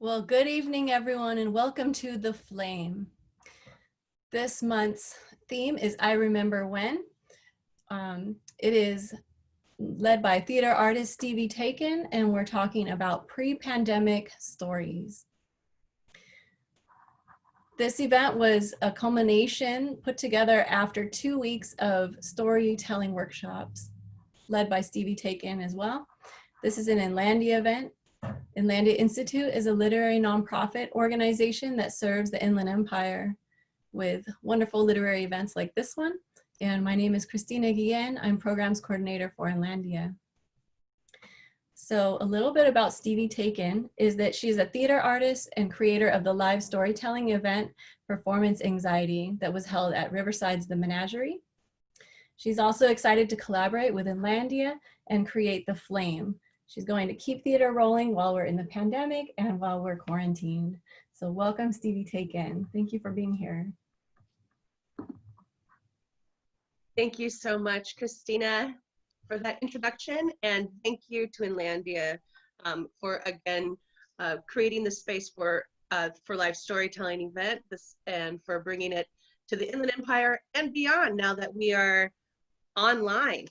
Well, good evening, everyone, and welcome to The Flame. This month's theme is I Remember When. It is led by theater artist Stevie Taken, and we're talking about pre-pandemic stories. This event was a culmination put together after 2 weeks of storytelling workshops led by Stevie Taken as well. This is an Inlandia event. Inlandia Institute is a literary nonprofit organization that serves the Inland Empire with wonderful literary events like this one. And my name is Christina Guillen. I'm programs coordinator for Inlandia. So a little bit about Stevie Taken is that she's a theater artist and creator of the live storytelling event Performance Anxiety that was held at Riverside's The Menagerie. She's also excited to collaborate with Inlandia and create The Flame. She's going to keep theater rolling while we're in the pandemic and while we're quarantined. So welcome, Stevie Taken. Thank you for being here. Thank you so much, Christina, for that introduction, and thank you to Inlandia for again creating the space for live storytelling event and for bringing it to the Inland Empire and beyond now that we are online.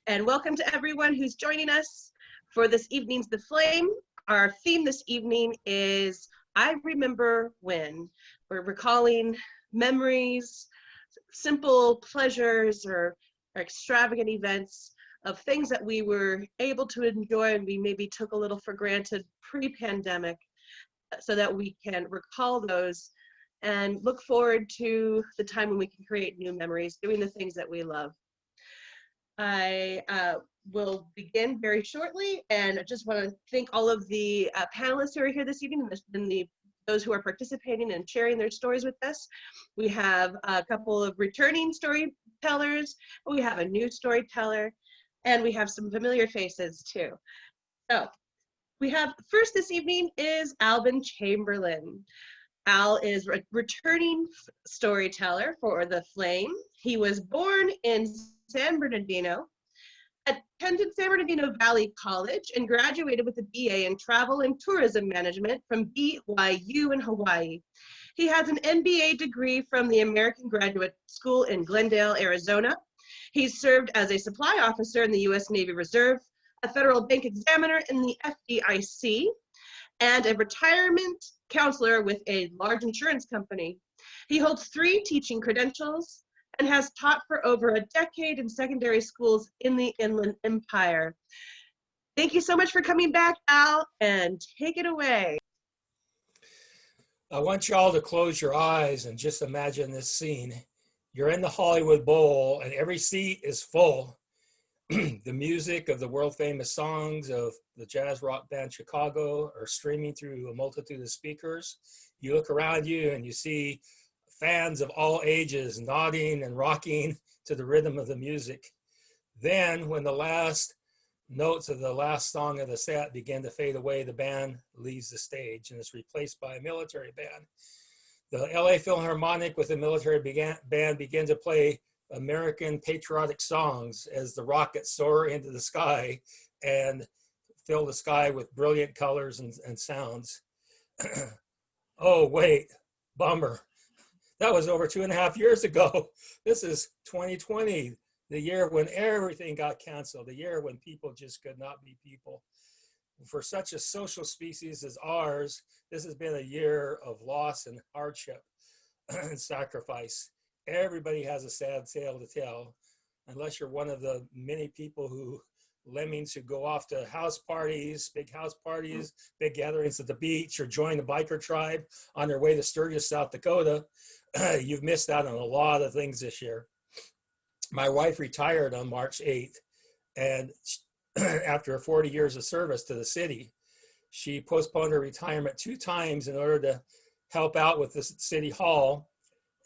And welcome to everyone who's joining us for this evening's The Flame. Our theme this evening is I Remember When. We're recalling memories, simple pleasures or extravagant events of things that we were able to enjoy and we maybe took a little for granted pre-pandemic, so that we can recall those and look forward to the time when we can create new memories doing the things that we love. I will begin very shortly, and I just want to thank all of the panelists who are here this evening and those who are participating and sharing their stories with us. We have a couple of returning storytellers, we have a new storyteller, and we have some familiar faces too. So we have first this evening is Alvin Chamberlain. Al is a returning storyteller for The Flame. He was born in San Bernardino, attended San Bernardino Valley College, and graduated with a BA in Travel and Tourism Management from BYU in Hawaii. He has an MBA degree from the American Graduate School in Glendale, Arizona. He's served as a supply officer in the U.S. Navy Reserve, a federal bank examiner in the FDIC, and a retirement counselor with a large insurance company. He holds 3 teaching credentials and has taught for over a decade in secondary schools in the Inland Empire. Thank you so much for coming back, Al, and take it away. I want you all to close your eyes and just imagine this scene. You're in the Hollywood Bowl and every seat is full. The music of the world famous songs of the jazz rock band Chicago are streaming through a multitude of speakers. You look around you and you see fans of all ages nodding and rocking to the rhythm of the music. Then when the last notes of the last song of the set begin to fade away, the band leaves the stage and is replaced by a military band. The LA Philharmonic with the military band begin to play American patriotic songs as the rockets soar into the sky and fill the sky with brilliant colors and sounds. Oh, wait, bummer. That was over 2.5 years ago. This is 2020, the year when everything got canceled, the year when people just could not be people. For such a social species as ours, this has been a year of loss and hardship and sacrifice. Everybody has a sad tale to tell, unless you're one of the many people lemmings who go off to house parties, big gatherings at the beach, or join the biker tribe on their way to Sturgis, South Dakota. You've missed out on a lot of things this year. My wife retired on March 8th, and after 40 years of service to the city, she postponed her retirement 2 times in order to help out with the city hall.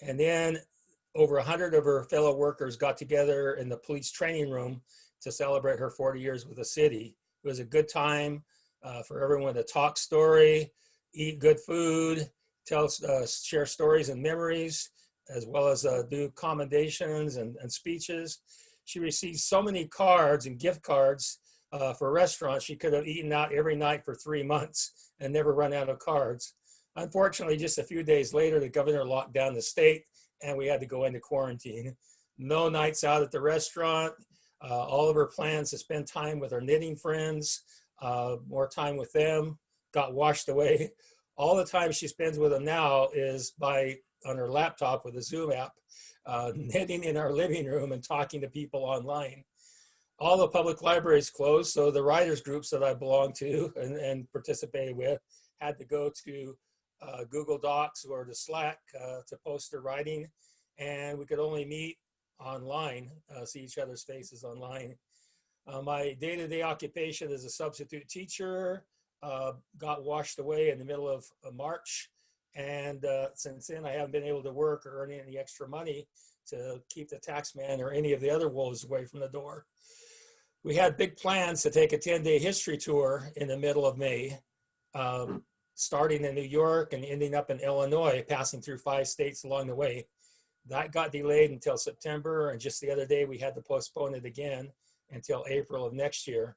And then over 100 of her fellow workers got together in the police training room to celebrate her 40 years with the city. It was a good time for everyone to talk story, eat good food, share stories and memories, as well as do commendations and speeches. She received so many cards and gift cards for restaurants, she could have eaten out every night for 3 months and never run out of cards. Unfortunately, just a few days later, the governor locked down the state and we had to go into quarantine. No nights out at the restaurant. All of her plans to spend time with her knitting friends, more time with them, got washed away. All the time she spends with them now is on her laptop with a Zoom app, knitting in our living room and talking to people online. All the public libraries closed, so the writers groups that I belong to and participated with had to go to Google Docs or to Slack to post their writing, and we could only meet online, see each other's faces online. My day-to-day occupation as a substitute teacher got washed away in the middle of March, and since then I haven't been able to work or earn any extra money to keep the tax man or any of the other wolves away from the door. We had big plans to take a 10-day history tour in the middle of May, starting in New York and ending up in Illinois, passing through 5 states along the way. That got delayed until September, and just the other day we had to postpone it again until April of next year.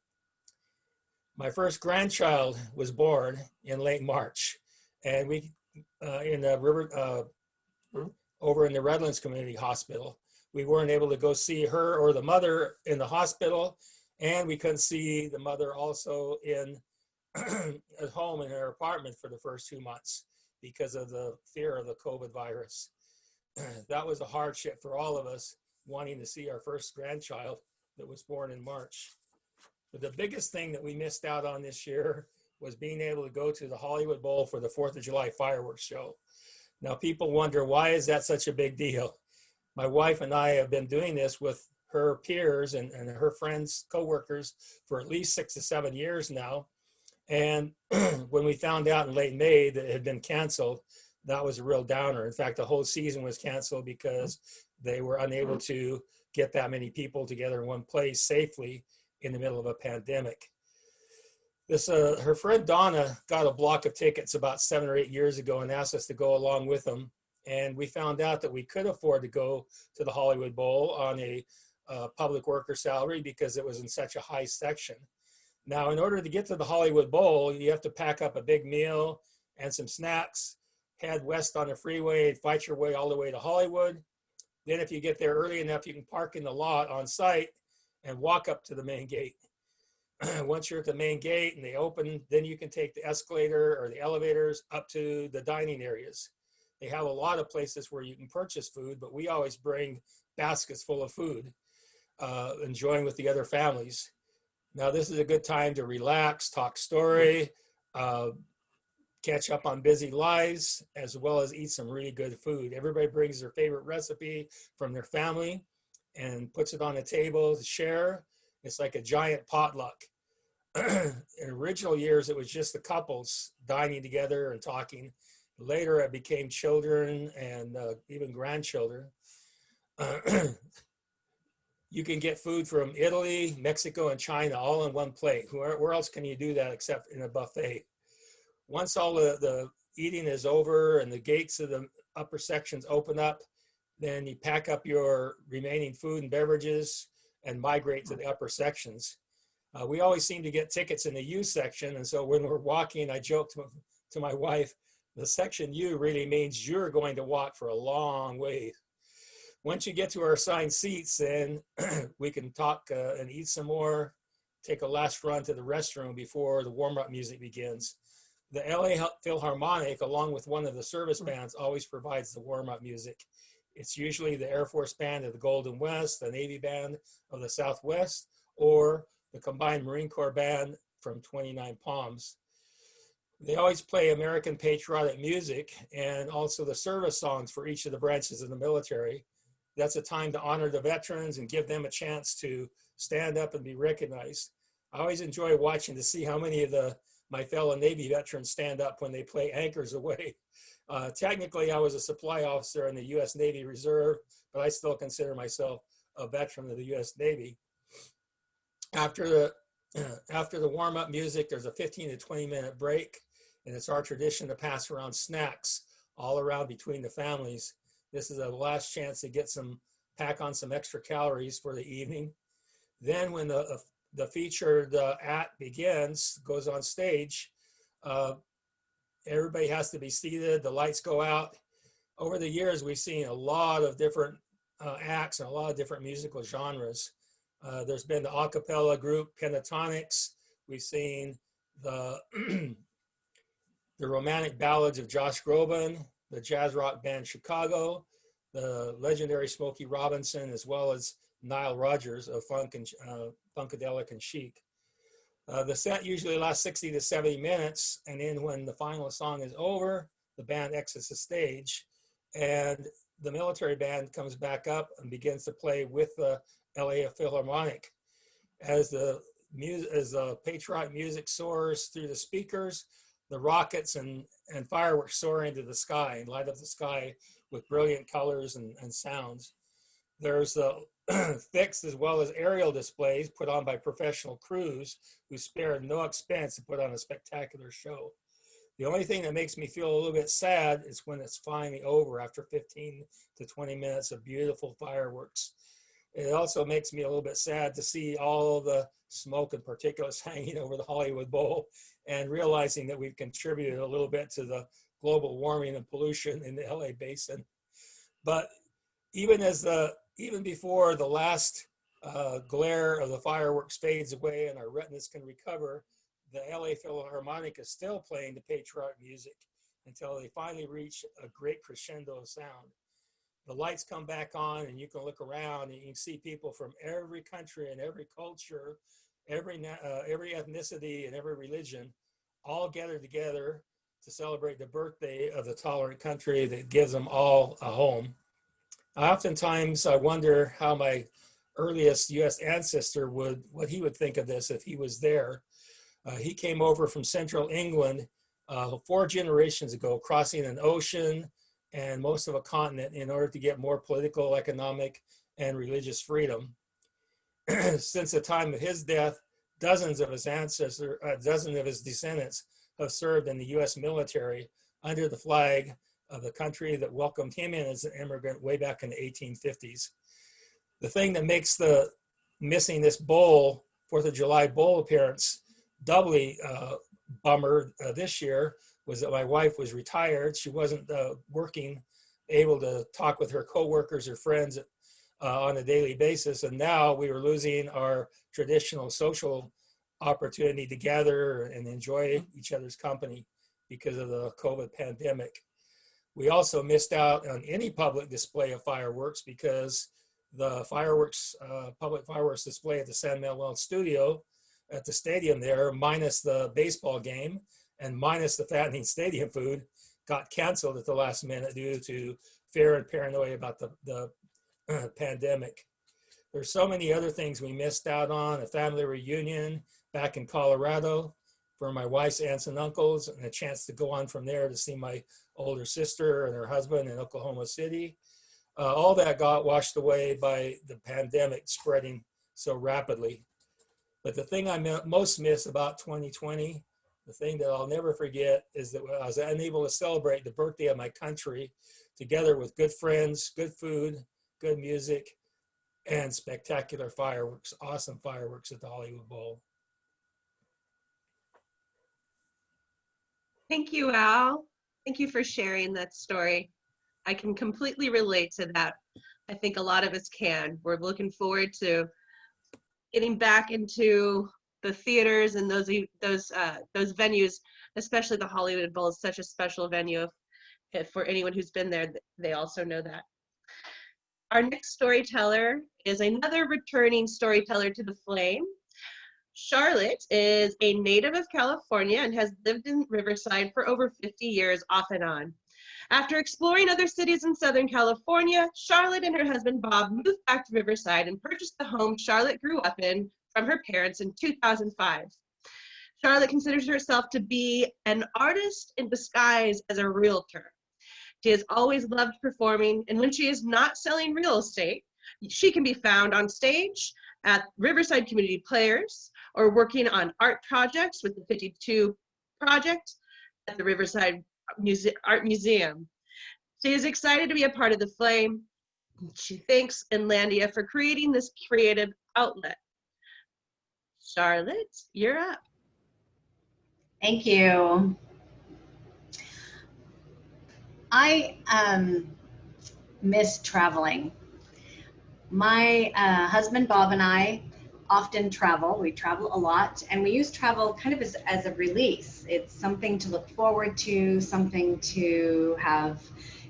My first grandchild was born in late March, and we in the river over in the Redlands Community Hospital. We weren't able to go see her or the mother in the hospital, and we couldn't see the mother also at home in her apartment for the first 2 months because of the fear of the COVID virus. That was a hardship for all of us, wanting to see our first grandchild that was born in March. But the biggest thing that we missed out on this year was being able to go to the Hollywood Bowl for the 4th of July fireworks show. Now people wonder, why is that such a big deal? My wife and I have been doing this with her peers and her friends, coworkers for at least 6 to 7 years now. And when we found out in late May that it had been canceled, that was a real downer. In fact, the whole season was canceled because they were unable to get that many people together in one place safely in the middle of a pandemic. Her friend Donna got a block of tickets about 7 or 8 years ago and asked us to go along with them. And we found out that we could afford to go to the Hollywood Bowl on a public worker salary because it was in such a high section. Now, in order to get to the Hollywood Bowl, you have to pack up a big meal and some snacks, head west on the freeway, fight your way all the way to Hollywood. Then if you get there early enough, you can park in the lot on site and walk up to the main gate. Once you're at the main gate and they open, then you can take the escalator or the elevators up to the dining areas. They have a lot of places where you can purchase food, but we always bring baskets full of food, enjoying with the other families. Now, this is a good time to relax, talk story, catch up on busy lives, as well as eat some really good food. Everybody brings their favorite recipe from their family and puts it on a table to share. It's like a giant potluck. In original years, it was just the couples dining together and talking. Later, it became children and even grandchildren. You can get food from Italy, Mexico, and China all in one plate. Where else can you do that except in a buffet? Once all the eating is over and the gates of the upper sections open up, then you pack up your remaining food and beverages and migrate to the upper sections. We always seem to get tickets in the U section, and so when we're walking, I joke to my wife, the section U really means you're going to walk for a long way. Once you get to our assigned seats, then we can talk and eat some more, take a last run to the restroom before the warm-up music begins. The LA Philharmonic, along with one of the service bands, always provides the warm-up music. It's usually the Air Force Band of the Golden West, the Navy Band of the Southwest, or the combined Marine Corps Band from 29 Palms. They always play American patriotic music and also the service songs for each of the branches of the military. That's a time to honor the veterans and give them a chance to stand up and be recognized. I always enjoy watching to see how many of my fellow Navy veterans stand up when they play Anchors Aweigh. Technically, I was a supply officer in the U.S. Navy Reserve, but I still consider myself a veteran of the U.S. Navy. After the warm-up music, there's a 15 to 20-minute break, and it's our tradition to pass around snacks all around between the families. This is a last chance to pack on some extra calories for the evening. Then when the the featured act begins, goes on stage, everybody has to be seated, the lights go out. Over the years, we've seen a lot of different acts and a lot of different musical genres. There's been the a cappella group Pentatonics. We've seen the, the romantic ballads of Josh Groban, the jazz rock band Chicago, the legendary Smokey Robinson, as well as Nile Rodgers of funk and funkadelic and chic. The set usually lasts 60 to 70 minutes, and then when the final song is over, the band exits the stage, and the military band comes back up and begins to play with the LA Philharmonic. As the patriotic music soars through the speakers, the rockets and fireworks soar into the sky and light up the sky with brilliant colors and sounds. There's the fixed as well as aerial displays put on by professional crews who spared no expense to put on a spectacular show. The only thing that makes me feel a little bit sad is when it's finally over after 15 to 20 minutes of beautiful fireworks. It also makes me a little bit sad to see all the smoke and particulates hanging over the Hollywood Bowl and realizing that we've contributed a little bit to the global warming and pollution in the LA basin. But even before the last glare of the fireworks fades away and our retinas can recover, the LA Philharmonic is still playing the patriotic music until they finally reach a great crescendo of sound. The lights come back on and you can look around and you can see people from every country and every culture, every ethnicity and every religion all gathered together to celebrate the birthday of the tolerant country that gives them all a home. Oftentimes I wonder how my earliest US ancestor what he would think of this if he was there. He came over from central England 4 generations ago, crossing an ocean and most of a continent in order to get more political, economic, and religious freedom. Since the time of his death, dozens of his descendants have served in the US military under the flag of the country that welcomed him in as an immigrant way back in the 1850s. The thing that makes missing this bowl, 4th of July bowl appearance, doubly bummer this year was that my wife was retired. She wasn't working, able to talk with her coworkers or friends on a daily basis. And now we were losing our traditional social opportunity to gather and enjoy each other's company because of the COVID pandemic. We also missed out on any public display of fireworks because the public fireworks display at the San Manuel studio at the stadium there, minus the baseball game and minus the fattening stadium food, got canceled at the last minute due to fear and paranoia about the pandemic. There's so many other things we missed out on: a family reunion back in Colorado for my wife's aunts and uncles, and a chance to go on from there to see my older sister and her husband in Oklahoma City. All that got washed away by the pandemic spreading so rapidly. But the thing I most miss about 2020, the thing that I'll never forget, is that I was unable to celebrate the birthday of my country together with good friends, good food, good music, and spectacular fireworks, awesome fireworks at the Hollywood Bowl. Thank you, Al. Thank you for sharing that story. I can completely relate to that. I think a lot of us can. We're looking forward to getting back into the theaters and those venues, especially the Hollywood Bowl is such a special venue. If for anyone who's been there, they also know that. Our next storyteller is another returning storyteller to the Flame. Charlotte is a native of California and has lived in Riverside for over 50 years off and on. After exploring other cities in Southern California, Charlotte and her husband Bob moved back to Riverside and purchased the home Charlotte grew up in from her parents in 2005. Charlotte considers herself to be an artist in disguise as a realtor. She has always loved performing, and when she is not selling real estate, she can be found on stage at Riverside Community Players or working on art projects with the 52 Project at the Riverside Art Museum. She is excited to be a part of the Flame. She thanks Inlandia for creating this creative outlet. Charlotte, you're up. Thank you. I miss traveling. My husband Bob and I often travel. We travel a lot, and we use travel kind of as a release. It's something to look forward to, something to have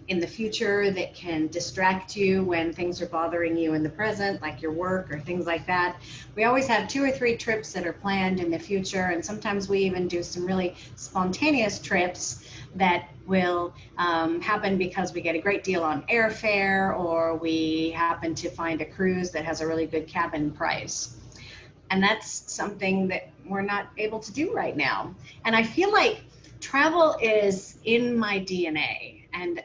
in the future that can distract you when things are bothering you in the present, like your work or things like that. We always have 2 or 3 trips that are planned in the future, and sometimes we even do some really spontaneous trips that will happen because we get a great deal on airfare, or we happen to find a cruise that has a really good cabin price. And that's something that we're not able to do right now. And I feel like travel is in my DNA. And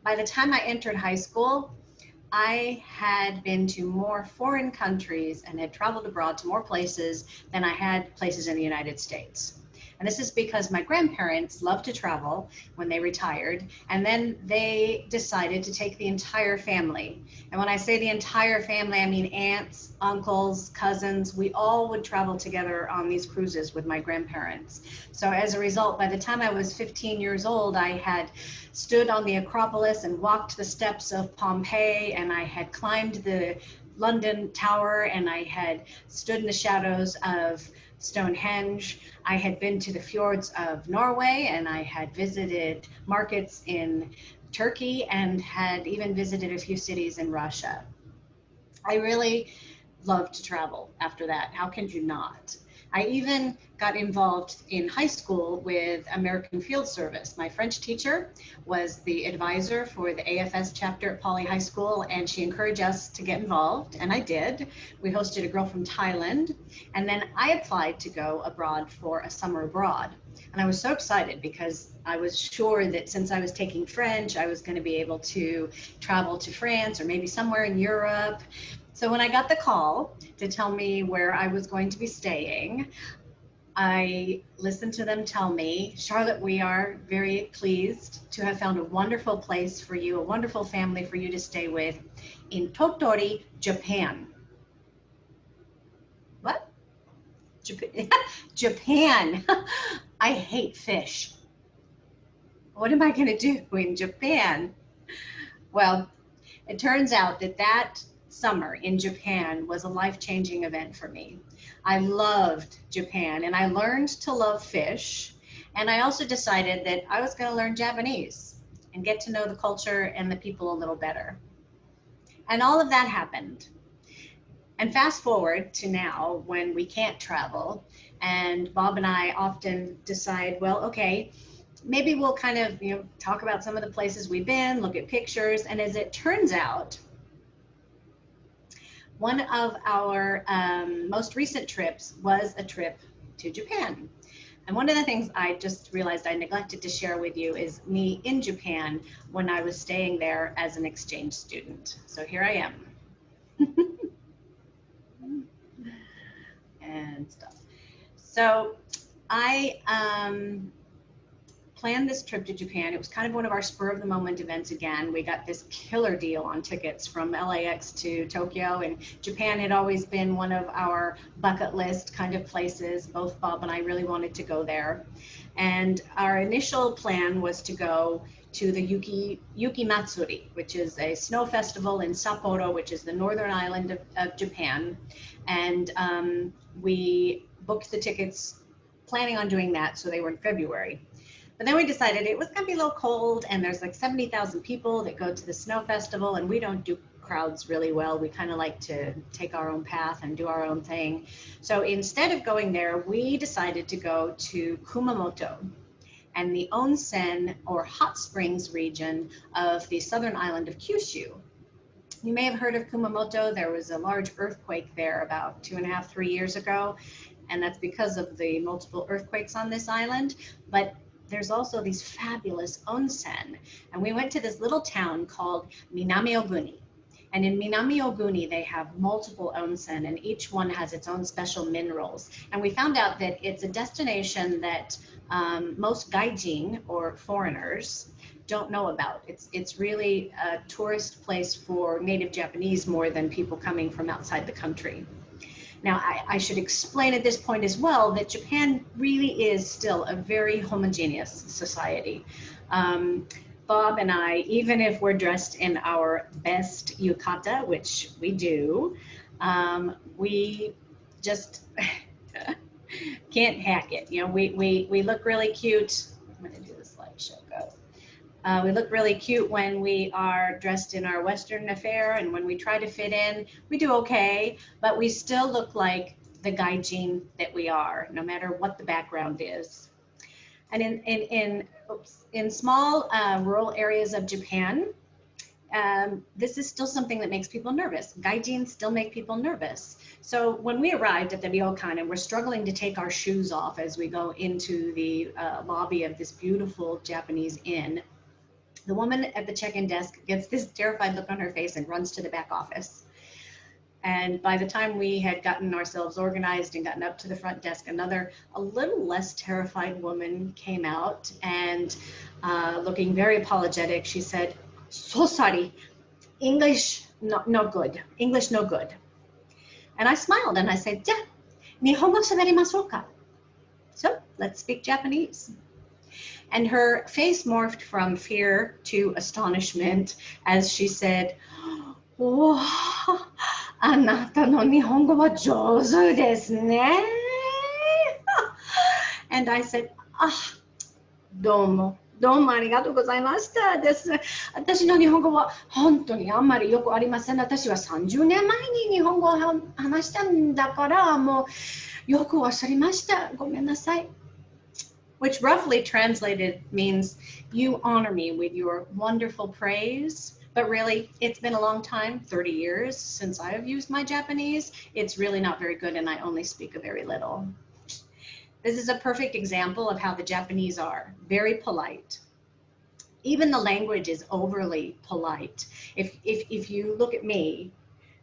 by the time I entered high school, I had been to more foreign countries and had traveled abroad to more places than I had places in the United States. And this is because my grandparents loved to travel when they retired, and then they decided to take the entire family. And when I say the entire family, I mean aunts, uncles, cousins. We all would travel together on these cruises with my grandparents. So as a result, by the time I was 15 years old, I had stood on the Acropolis and walked the steps of Pompeii, and I had climbed the London Tower, and I had stood in the shadows of Stonehenge. I had been to the fjords of Norway, and I had visited markets in Turkey, and had even visited a few cities in Russia. I really loved to travel after that. How can you not? I even got involved in high school with American Field Service. My French teacher was the advisor for the AFS chapter at Poly High School, and she encouraged us to get involved, and I did. We hosted a girl from Thailand, and then I applied to go abroad for a summer abroad. And I was so excited because I was sure that since I was taking French, I was going to be able to travel to France or maybe somewhere in Europe. So when I got the call to tell me where I was going to be staying, I listened to them tell me, Charlotte, we are very pleased to have found a wonderful place for you, a wonderful family for you to stay with in Tottori, Japan. What? Japan. I hate fish. What am I going to do in Japan? Well, it turns out that summer in Japan was a life-changing event for me. I loved Japan, and I learned to love fish. And I also decided that I was going to learn Japanese and get to know the culture and the people a little better. And all of that happened. And fast forward to now when we can't travel, and Bob and I often decide, well, okay, maybe we'll kind of, talk about some of the places we've been, look at pictures. And as it turns out, one of our most recent trips was a trip to Japan. And one of the things I just realized I neglected to share with you is me in Japan when I was staying there as an exchange student. So here I am. And stuff. So I planned this trip to Japan. It was kind of one of our spur of the moment events again. We got this killer deal on tickets from LAX to Tokyo, and Japan had always been one of our bucket list kind of places. Both Bob and I really wanted to go there. And our initial plan was to go to the Yuki Matsuri, which is a snow festival in Sapporo, which is the northern island of Japan. And we booked the tickets planning on doing that, so they were in February. But then we decided it was going to be a little cold, and there's like 70,000 people that go to the snow festival, and we don't do crowds really well. We kind of like to take our own path and do our own thing. So instead of going there, we decided to go to Kumamoto and the onsen or hot springs region of the southern island of Kyushu. You may have heard of Kumamoto. There was a large earthquake there about 2.5, 3 years ago, and that's because of the multiple earthquakes on this island. But there's also these fabulous onsen. And we went to this little town called Minami-Oguni. And in Minami-Oguni, they have multiple onsen, and each one has its own special minerals. And we found out that it's a destination that most gaijin, or foreigners, don't know about. It's really a tourist place for native Japanese more than people coming from outside the country. Now, I should explain at this point as well that Japan really is still a very homogeneous society. Bob and I, even if we're dressed in our best yukata, which we do, we just can't hack it. You know, we look really cute. I'm going to do the slideshow go. We look really cute when we are dressed in our Western affair, and when we try to fit in, we do okay, but we still look like the gaijin that we are, no matter what the background is. And in small rural areas of Japan, this is still something that makes people nervous. Gaijin still make people nervous. So when we arrived at the ryokan and we're struggling to take our shoes off as we go into the lobby of this beautiful Japanese inn, the woman at the check-in desk gets this terrified look on her face and runs to the back office. And by the time we had gotten ourselves organized and gotten up to the front desk, a little less terrified woman came out, and looking very apologetic, she said, "So sorry, English no good, English no good." And I smiled and I said, "Ja, Nihongo saberimasu ka?" So let's speak Japanese. And her face morphed from fear to astonishment as she said, "Oh, あなたの日本語は上手ですね." And I said, "Ah, どうもありがとうございましたです。私の日本語は本当にあんまりよくありません。私は30年前に日本語を話したんだから、もうよく忘れました。ごめんなさい." Which roughly translated means, "You honor me with your wonderful praise." But really, it's been a long time, 30 years since I have used my Japanese. It's really not very good, and I only speak a very little. This is a perfect example of how the Japanese are, very polite. Even the language is overly polite. If you look at me,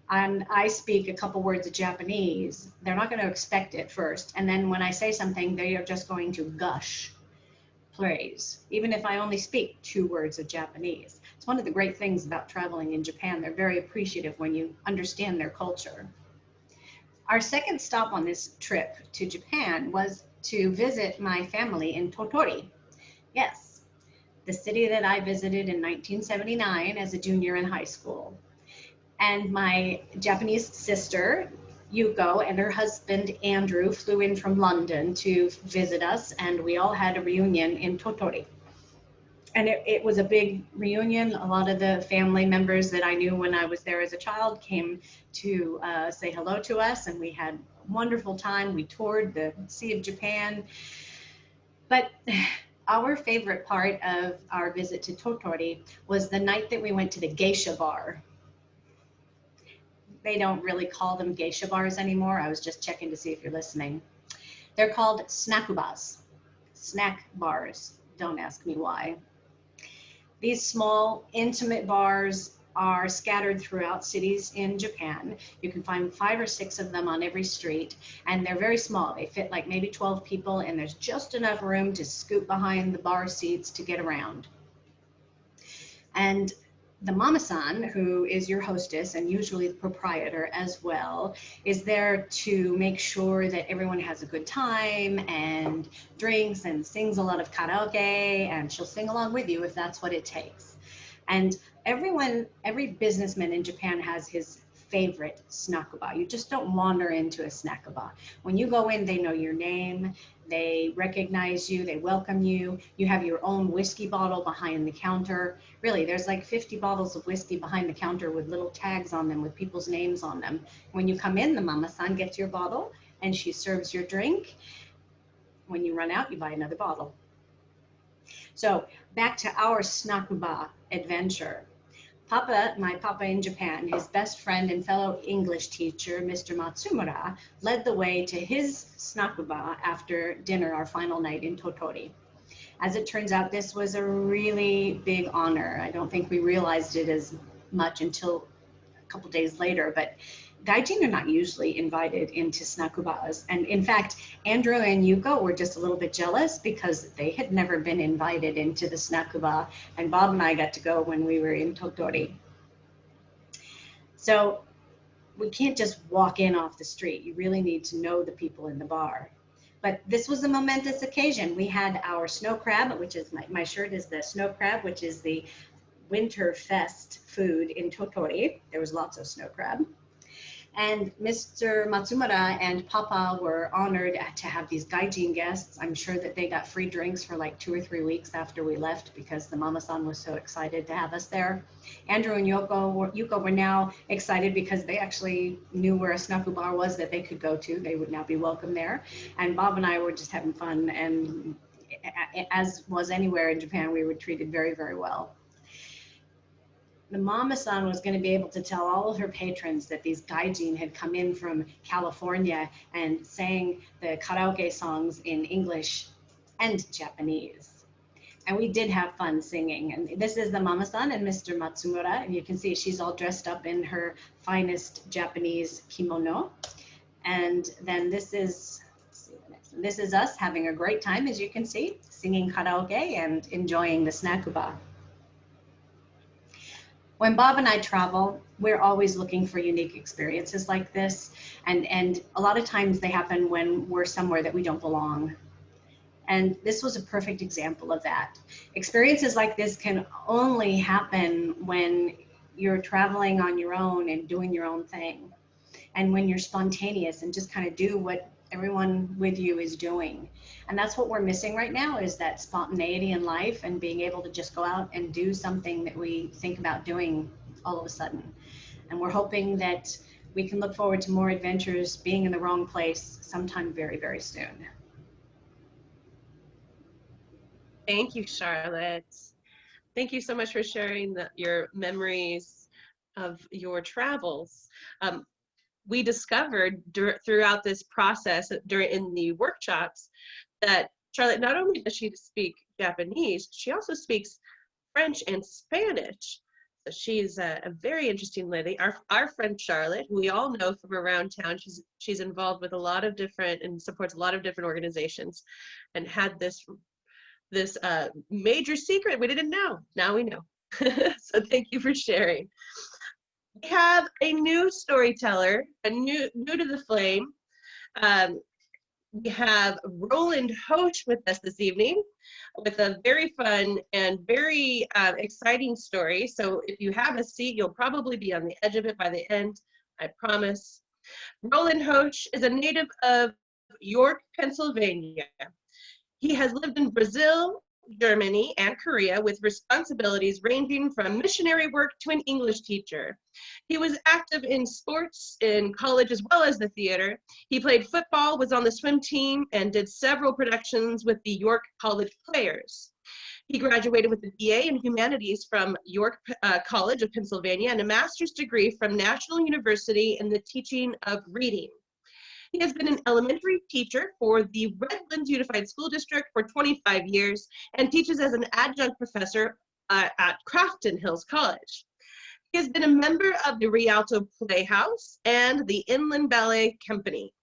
and I speak a couple words of Japanese, they're not going to expect it first. And then when I say something, they are just going to gush praise, even if I only speak 2 words of Japanese. It's one of the great things about traveling in Japan. They're very appreciative when you understand their culture. Our second stop on this trip to Japan was to visit my family in Tottori. Yes, the city that I visited in 1979 as a junior in high school. And my Japanese sister, Yuko, and her husband, Andrew, flew in from London to visit us, and we all had a reunion in Tottori. And it was a big reunion. A lot of the family members that I knew when I was there as a child came to say hello to us, and we had a wonderful time. We toured the Sea of Japan. But our favorite part of our visit to Tottori was the night that we went to the geisha bar. They don't really call them geisha bars anymore. I was just checking to see if you're listening. They're called snackubas, snack bars. Don't ask me why. These small, intimate bars are scattered throughout cities in Japan. You can find 5 or 6 of them on every street, and they're very small. They fit like maybe 12 people, and there's just enough room to scoot behind the bar seats to get around. And the mama-san, who is your hostess and usually the proprietor as well, is there to make sure that everyone has a good time and drinks and sings a lot of karaoke, and she'll sing along with you if that's what it takes. And every businessman in Japan has his favorite snakuba. You just don't wander into a snakuba. When you go in, they know your name, they recognize you, they welcome you. You have your own whiskey bottle behind the counter. Really, there's like 50 bottles of whiskey behind the counter with little tags on them with people's names on them. When you come in, the mama-san gets your bottle and she serves your drink. When you run out, you buy another bottle. So back to our snakuba adventure. My papa in Japan, his best friend and fellow English teacher, Mr. Matsumura, led the way to his snakuba after dinner, our final night in Tottori. As it turns out, this was a really big honor. I don't think we realized it as much until a couple days later, but gaijin are not usually invited into snakubas. And in fact, Andrew and Yuko were just a little bit jealous because they had never been invited into the snakuba, and Bob and I got to go when we were in Tottori. So we can't just walk in off the street. You really need to know the people in the bar. But this was a momentous occasion. We had our snow crab, which is my shirt is the snow crab, which is the winter fest food in Totori. There was lots of snow crab. And Mr. Matsumura and Papa were honored to have these gaijin guests. I'm sure that they got free drinks for like 2 or 3 weeks after we left because the mama-san was so excited to have us there. Andrew and Yuko were now excited because they actually knew where a snaku bar was that they could go to. They would now be welcome there. And Bob and I were just having fun, and as was anywhere in Japan, we were treated very, very well. The mama-san was going to be able to tell all of her patrons that these gaijin had come in from California and sang the karaoke songs in English and Japanese. And we did have fun singing. And this is the mama-san and Mr. Matsumura. And you can see she's all dressed up in her finest Japanese kimono. And then this is us having a great time, as you can see, singing karaoke and enjoying the snakuba. When Bob and I travel, we're always looking for unique experiences like this. And a lot of times they happen when we're somewhere that we don't belong. And this was a perfect example of that. Experiences like this can only happen when you're traveling on your own and doing your own thing. And when you're spontaneous and just kind of do what everyone with you is doing. And that's what we're missing right now, is that spontaneity in life and being able to just go out and do something that we think about doing all of a sudden. And we're hoping that we can look forward to more adventures being in the wrong place sometime very, very soon. Thank you, Charlotte. Thank you so much for sharing your memories of your travels. We discovered throughout this process in the workshops that Charlotte, not only does she speak Japanese, she also speaks French and Spanish. So she's a very interesting lady. Our friend Charlotte, who we all know from around town, she's involved with a lot of different and supports a lot of different organizations, and had this major secret we didn't know. Now we know. So thank you for sharing. We have a new storyteller, new to the flame. We have Roland Hosch with us this evening with a very fun and very exciting story. So if you have a seat, you'll probably be on the edge of it by the end, I promise. Roland Hosch is a native of York, Pennsylvania. He has lived in Brazil, Germany, and Korea with responsibilities ranging from missionary work to an English teacher. He was active in sports in college as well as the theater. He played football, was on the swim team, and did several productions with the York College Players. He graduated with a BA in Humanities from York College of Pennsylvania and a master's degree from National University in the teaching of reading. He has been an elementary teacher for the Redlands Unified School District for 25 years and teaches as an adjunct professor at Crafton Hills College. He has been a member of the Rialto Playhouse and the Inland Ballet Company.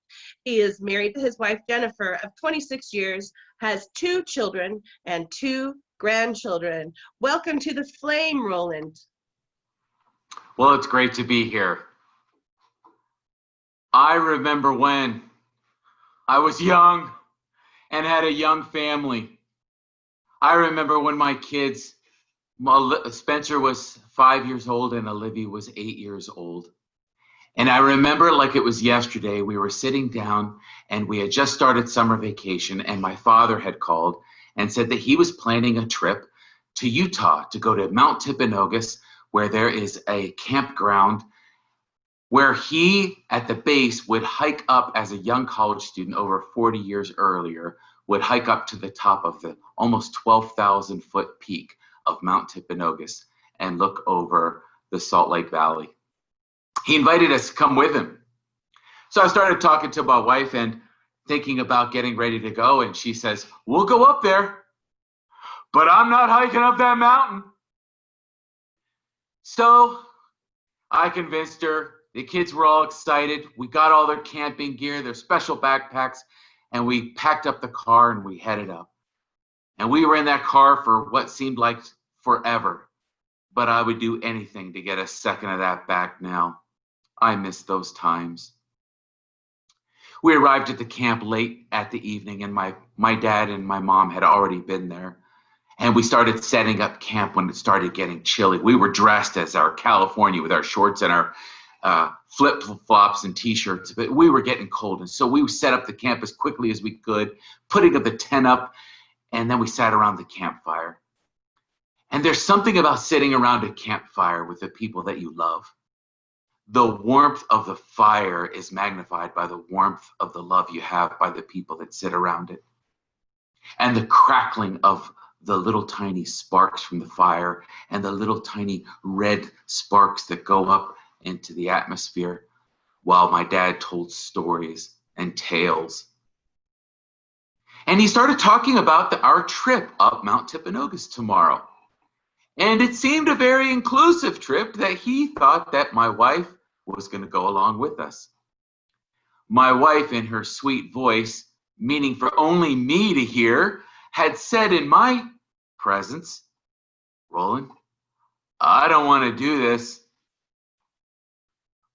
He is married to his wife, Jennifer, of 26 years, has 2 children and 2 grandchildren. Welcome to the flame, Roland. Well, it's great to be here. I remember when I was young and had a young family. I remember when my kids, Spencer was 5 years old and Olivia was 8 years old. And I remember like it was yesterday, we were sitting down and we had just started summer vacation, and my father had called and said that he was planning a trip to Utah to go to Mount Timpanogos, where there is a campground where he, at the base, would hike up as a young college student over 40 years earlier, would hike up to the top of the almost 12,000 foot peak of Mount Timpanogos and look over the Salt Lake Valley. He invited us to come with him. So I started talking to my wife and thinking about getting ready to go, and she says, "We'll go up there, but I'm not hiking up that mountain." So I convinced her. The kids were all excited. We got all their camping gear, their special backpacks, and we packed up the car and we headed up. And we were in that car for what seemed like forever, but I would do anything to get a second of that back now. I miss those times. We arrived at the camp late at the evening, and my dad and my mom had already been there. And we started setting up camp when it started getting chilly. We were dressed as our California with our shorts and our flip-flops and t-shirts, but we were getting cold. And so we set up the camp as quickly as we could, putting the tent up, and then we sat around the campfire. And there's something about sitting around a campfire with the people that you love. The warmth of the fire is magnified by the warmth of the love you have by the people that sit around it. And the crackling of the little tiny sparks from the fire and the little tiny red sparks that go up into the atmosphere while my dad told stories and tales. And he started talking about our trip up Mount Timpanogos tomorrow. And it seemed a very inclusive trip that he thought that my wife was going to go along with us. My wife, in her sweet voice, meaning for only me to hear, had said in my presence, "Roland, I don't want to do this."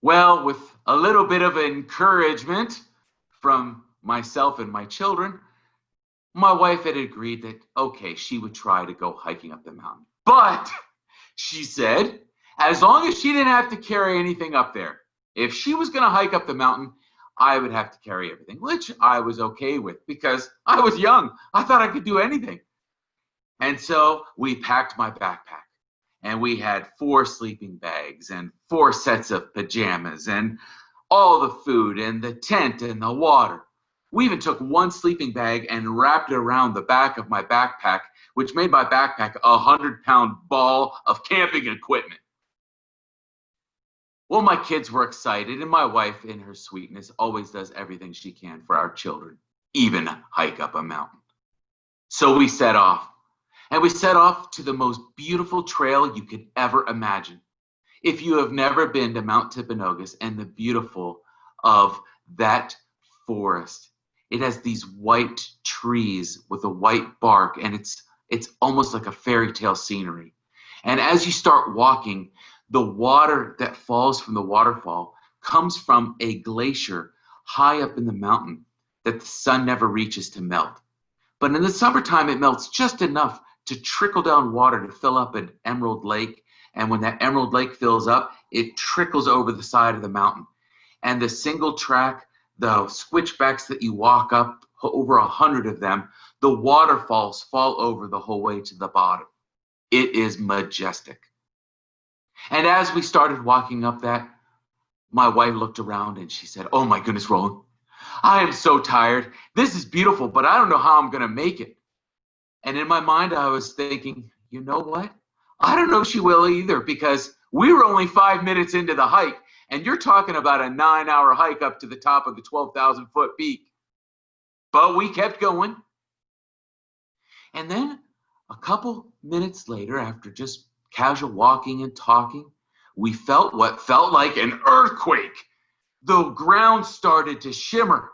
Well, with a little bit of encouragement from myself and my children, my wife had agreed that, okay, she would try to go hiking up the mountain. But she said, as long as she didn't have to carry anything up there, if she was going to hike up the mountain, I would have to carry everything, which I was okay with because I was young. I thought I could do anything. And so we packed my backpack, and we had 4 sleeping bags and 4 sets of pajamas and all the food and the tent and the water. We even took 1 sleeping bag and wrapped it around the back of my backpack, which made my backpack a 100-pound ball of camping equipment. Well, my kids were excited, and my wife, in her sweetness, always does everything she can for our children, even hike up a mountain. So we set off, and we set off to the most beautiful trail you could ever imagine. If you have never been to Mount Timpanogos and the beautiful of that forest, it has these white trees with a white bark, and it's almost like a fairy tale scenery. And as you start walking, the water that falls from the waterfall comes from a glacier high up in the mountain that the sun never reaches to melt. But in the summertime, it melts just enough to trickle down water to fill up an emerald lake. And when that emerald lake fills up, it trickles over the side of the mountain. And the single track, the switchbacks that you walk up, over 100 of them, the waterfalls fall over the whole way to the bottom. It is majestic. And as we started walking up that, my wife looked around and she said, "Oh my goodness, Roland, I am so tired. This is beautiful, but I don't know how I'm going to make it." And in my mind, I was thinking, you know what? I don't know if she will either, because we were only 5 minutes into the hike, and you're talking about a 9-hour hike up to the top of the 12,000-foot peak. But we kept going. And then a couple minutes later, after just casual walking and talking, we felt what felt like an earthquake. The ground started to shimmer,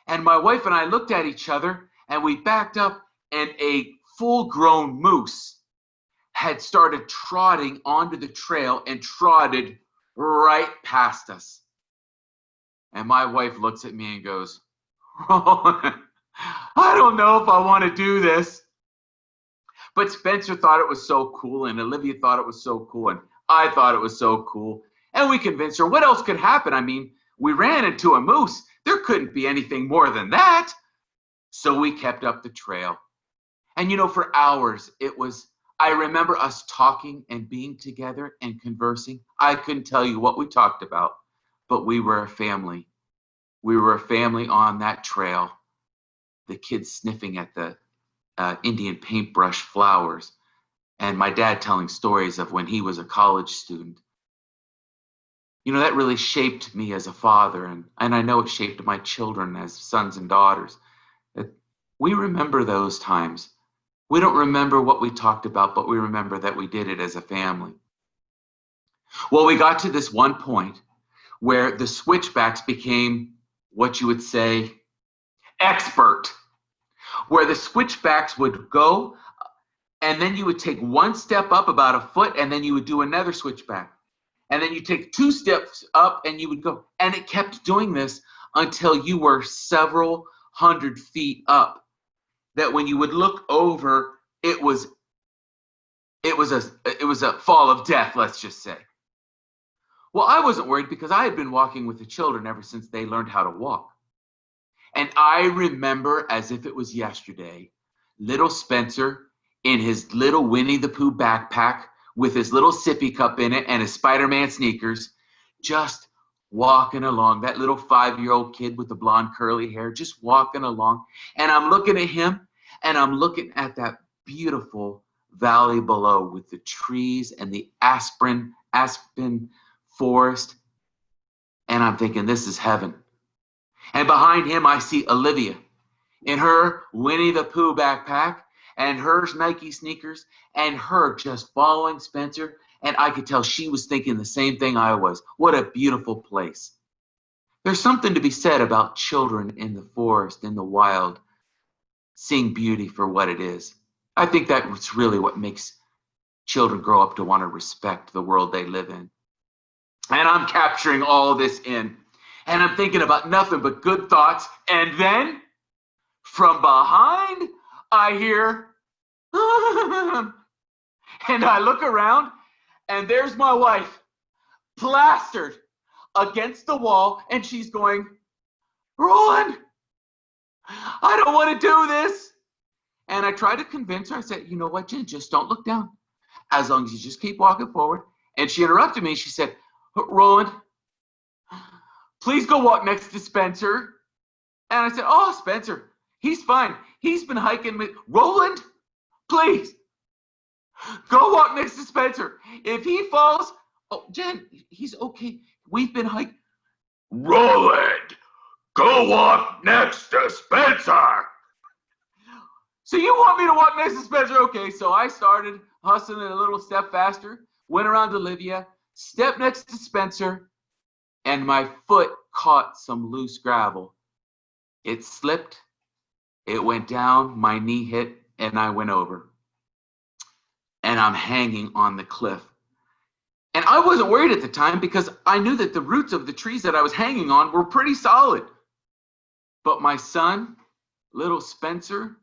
and my wife and I looked at each other, and we backed up, and a full-grown moose had started trotting onto the trail and trotted right past us. And my wife looks at me and goes, "Roland, I don't know if I want to do this." But Spencer thought it was so cool, and Olivia thought it was so cool, and I thought it was so cool. And we convinced her, what else could happen? I mean, we ran into a moose. There couldn't be anything more than that. So we kept up the trail. And you know, for hours, I remember us talking and being together and conversing. I couldn't tell you what we talked about, but we were a family. We were a family on that trail. The kids sniffing at the Indian paintbrush flowers, and my dad telling stories of when he was a college student. You know, that really shaped me as a father, and I know it shaped my children as sons and daughters. We remember those times. We don't remember what we talked about, but we remember that we did it as a family. Well, we got to this one point where the switchbacks became what you would say expert, where the switchbacks would go, and then you would take one step up about a foot, and then you would do another switchback. and then you take 2 steps up and you would go. And it kept doing this until you were several hundred feet up. That when you would look over, it was a fall of death, let's just say. Well, I wasn't worried because I had been walking with the children ever since they learned how to walk. And I remember as if it was yesterday, little Spencer in his little Winnie the Pooh backpack with his little sippy cup in it and his Spider-Man sneakers, just walking along. That little 5-year-old kid with the blonde curly hair, just walking along. And I'm looking at him and I'm looking at that beautiful valley below with the trees and the aspen forest. And I'm thinking, this is heaven. And behind him, I see Olivia in her Winnie the Pooh backpack and her Nike sneakers and her just following Spencer. And I could tell she was thinking the same thing I was. What a beautiful place. There's something to be said about children in the forest, in the wild, seeing beauty for what it is. I think that's really what makes children grow up to want to respect the world they live in. And I'm capturing all this in. And I'm thinking about nothing but good thoughts. And then, from behind, I hear, and I look around, and there's my wife, plastered against the wall, and she's going, Roland, I don't want to do this. And I tried to convince her. I said, you know what, Jen, just don't look down. As long as you just keep walking forward. And she interrupted me. She said, Roland, please go walk next to Spencer. And I said, oh, Spencer, he's fine. He's been hiking with Roland. Please go walk next to Spencer. If he falls, oh, Jen, he's okay. We've been hiking. Roland, go walk next to Spencer. So you want me to walk next to Spencer? Okay, so I started hustling a little step faster, went around to Olivia, stepped next to Spencer, and my foot caught some loose gravel. It slipped, it went down, my knee hit, and I went over. And I'm hanging on the cliff. And I wasn't worried at the time because I knew that the roots of the trees that I was hanging on were pretty solid. But my son, little Spencer,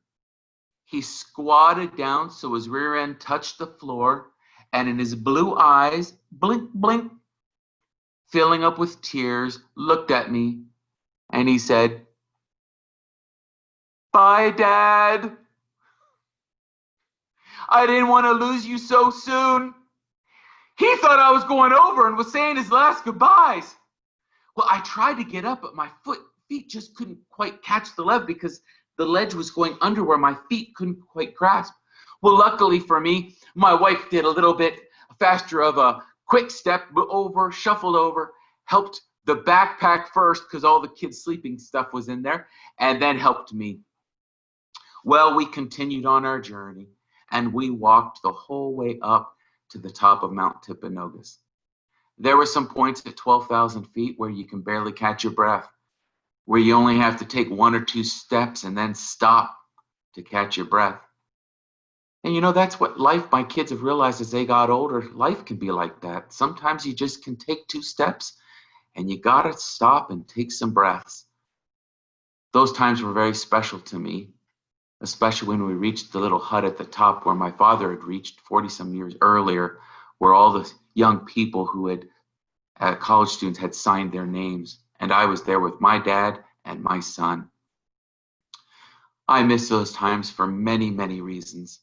he squatted down so his rear end touched the floor, and in his blue eyes, blink, blink, filling up with tears, looked at me, and he said, bye, Dad. I didn't want to lose you so soon. He thought I was going over and was saying his last goodbyes. Well, I tried to get up, but my feet just couldn't quite catch the ledge because the ledge was going under where my feet couldn't quite grasp. Well, luckily for me, my wife did a little bit faster of a quick step over, shuffled over, helped the backpack first because all the kids' sleeping stuff was in there, and then helped me. Well, we continued on our journey, and we walked the whole way up to the top of Mount Timpanogos. There were some points at 12,000 feet where you can barely catch your breath, where you only have to take 1 or 2 steps and then stop to catch your breath. And you know, that's what life, my kids have realized as they got older, life can be like that. Sometimes you just can take 2 steps and you gotta stop and take some breaths. Those times were very special to me, especially when we reached the little hut at the top where my father had reached 40-some years earlier, where all the young people who had, college students had signed their names. And I was there with my dad and my son. I miss those times for many, many reasons.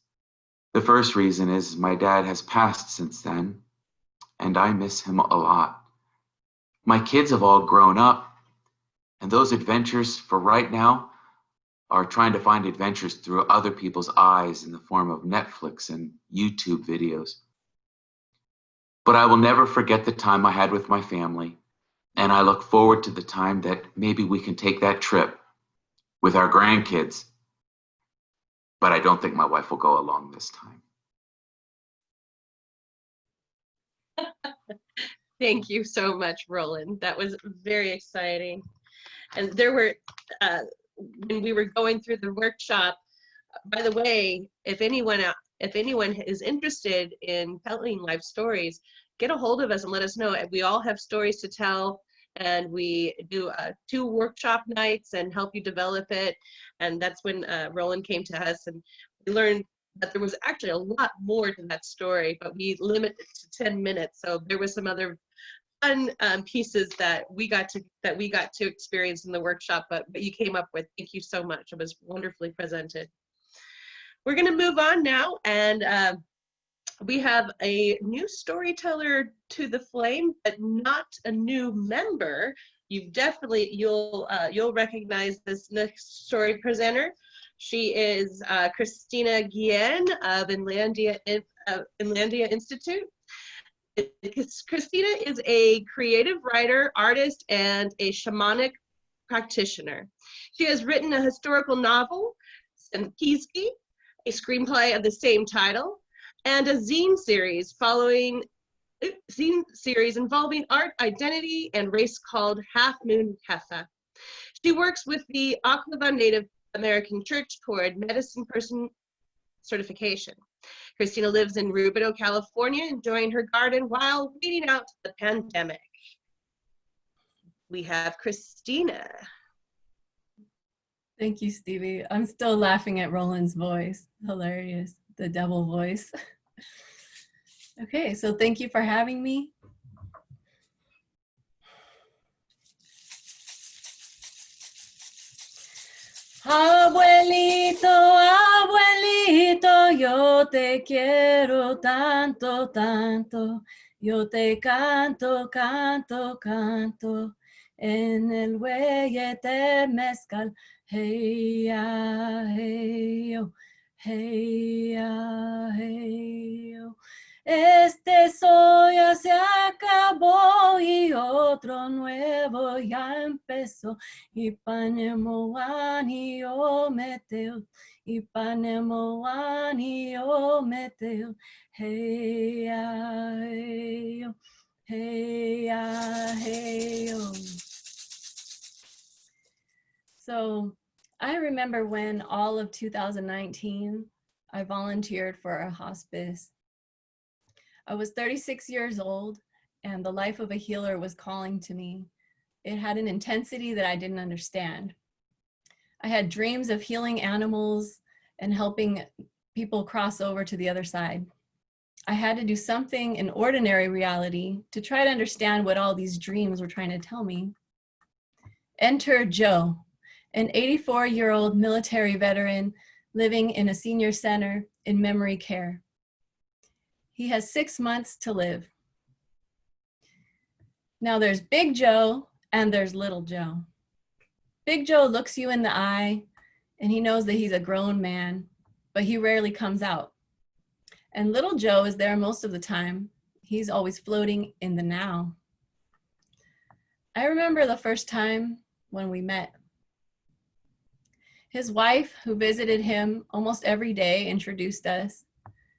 The first reason is my dad has passed since then, and I miss him a lot. My kids have all grown up, and those adventures for right now are trying to find adventures through other people's eyes in the form of Netflix and YouTube videos. But I will never forget the time I had with my family. And I look forward to the time that maybe we can take that trip with our grandkids. But I don't think my wife will go along this time. Thank you so much, Roland. That was very exciting. And there were, when we were going through the workshop, by the way, if anyone is interested in telling life stories, get a hold of us and let us know. And we all have stories to tell, and we do 2 workshop nights and help you develop it. And that's when Roland came to us, and we learned that there was actually a lot more to that story, but we limited it to 10 minutes. So there was some other fun pieces that we got to experience in the workshop, but you came up with. Thank you so much. It was wonderfully presented. We're going to move on now, and we have a new storyteller to the flame, but not a new member. You'll recognize this next story presenter. She is Christina Guillen of Inlandia Institute. Christina is a creative writer, artist, and a shamanic practitioner. She has written a historical novel, Sankiski, a screenplay of the same title, and a zine series involving art, identity, and race called Half Moon Hefa. She works with the Oklahoma Native American Church toward medicine person certification. Christina lives in Rubidoux, California, enjoying her garden while waiting out the pandemic. We have Christina. Thank you, Stevie. I'm still laughing at Roland's voice. Hilarious, the devil voice. Okay, so thank you for having me. Abuelito, abuelito, yo te quiero tanto, tanto. Yo te canto, canto, canto. En el huelle de mezcal. Hey, ya, hey, yo. Hey, ya, hey, yo. Este sol ya se acabó y otro nuevo ya empezó. Ipanemowani o meteo, Ipanemowani o meteo. Hey ya, hey yo, hey ya, hey yo. So I remember when all of 2019, I volunteered for a hospice. I was 36 years old, and the life of a healer was calling to me. It had an intensity that I didn't understand. I had dreams of healing animals and helping people cross over to the other side. I had to do something in ordinary reality to try to understand what all these dreams were trying to tell me. Enter Joe, an 84-year-old military veteran living in a senior center in memory care. He has 6 months to live. Now there's Big Joe and there's Little Joe. Big Joe looks you in the eye and he knows that he's a grown man, but he rarely comes out. And Little Joe is there most of the time. He's always floating in the now. I remember the first time when we met. His wife, who visited him almost every day, introduced us.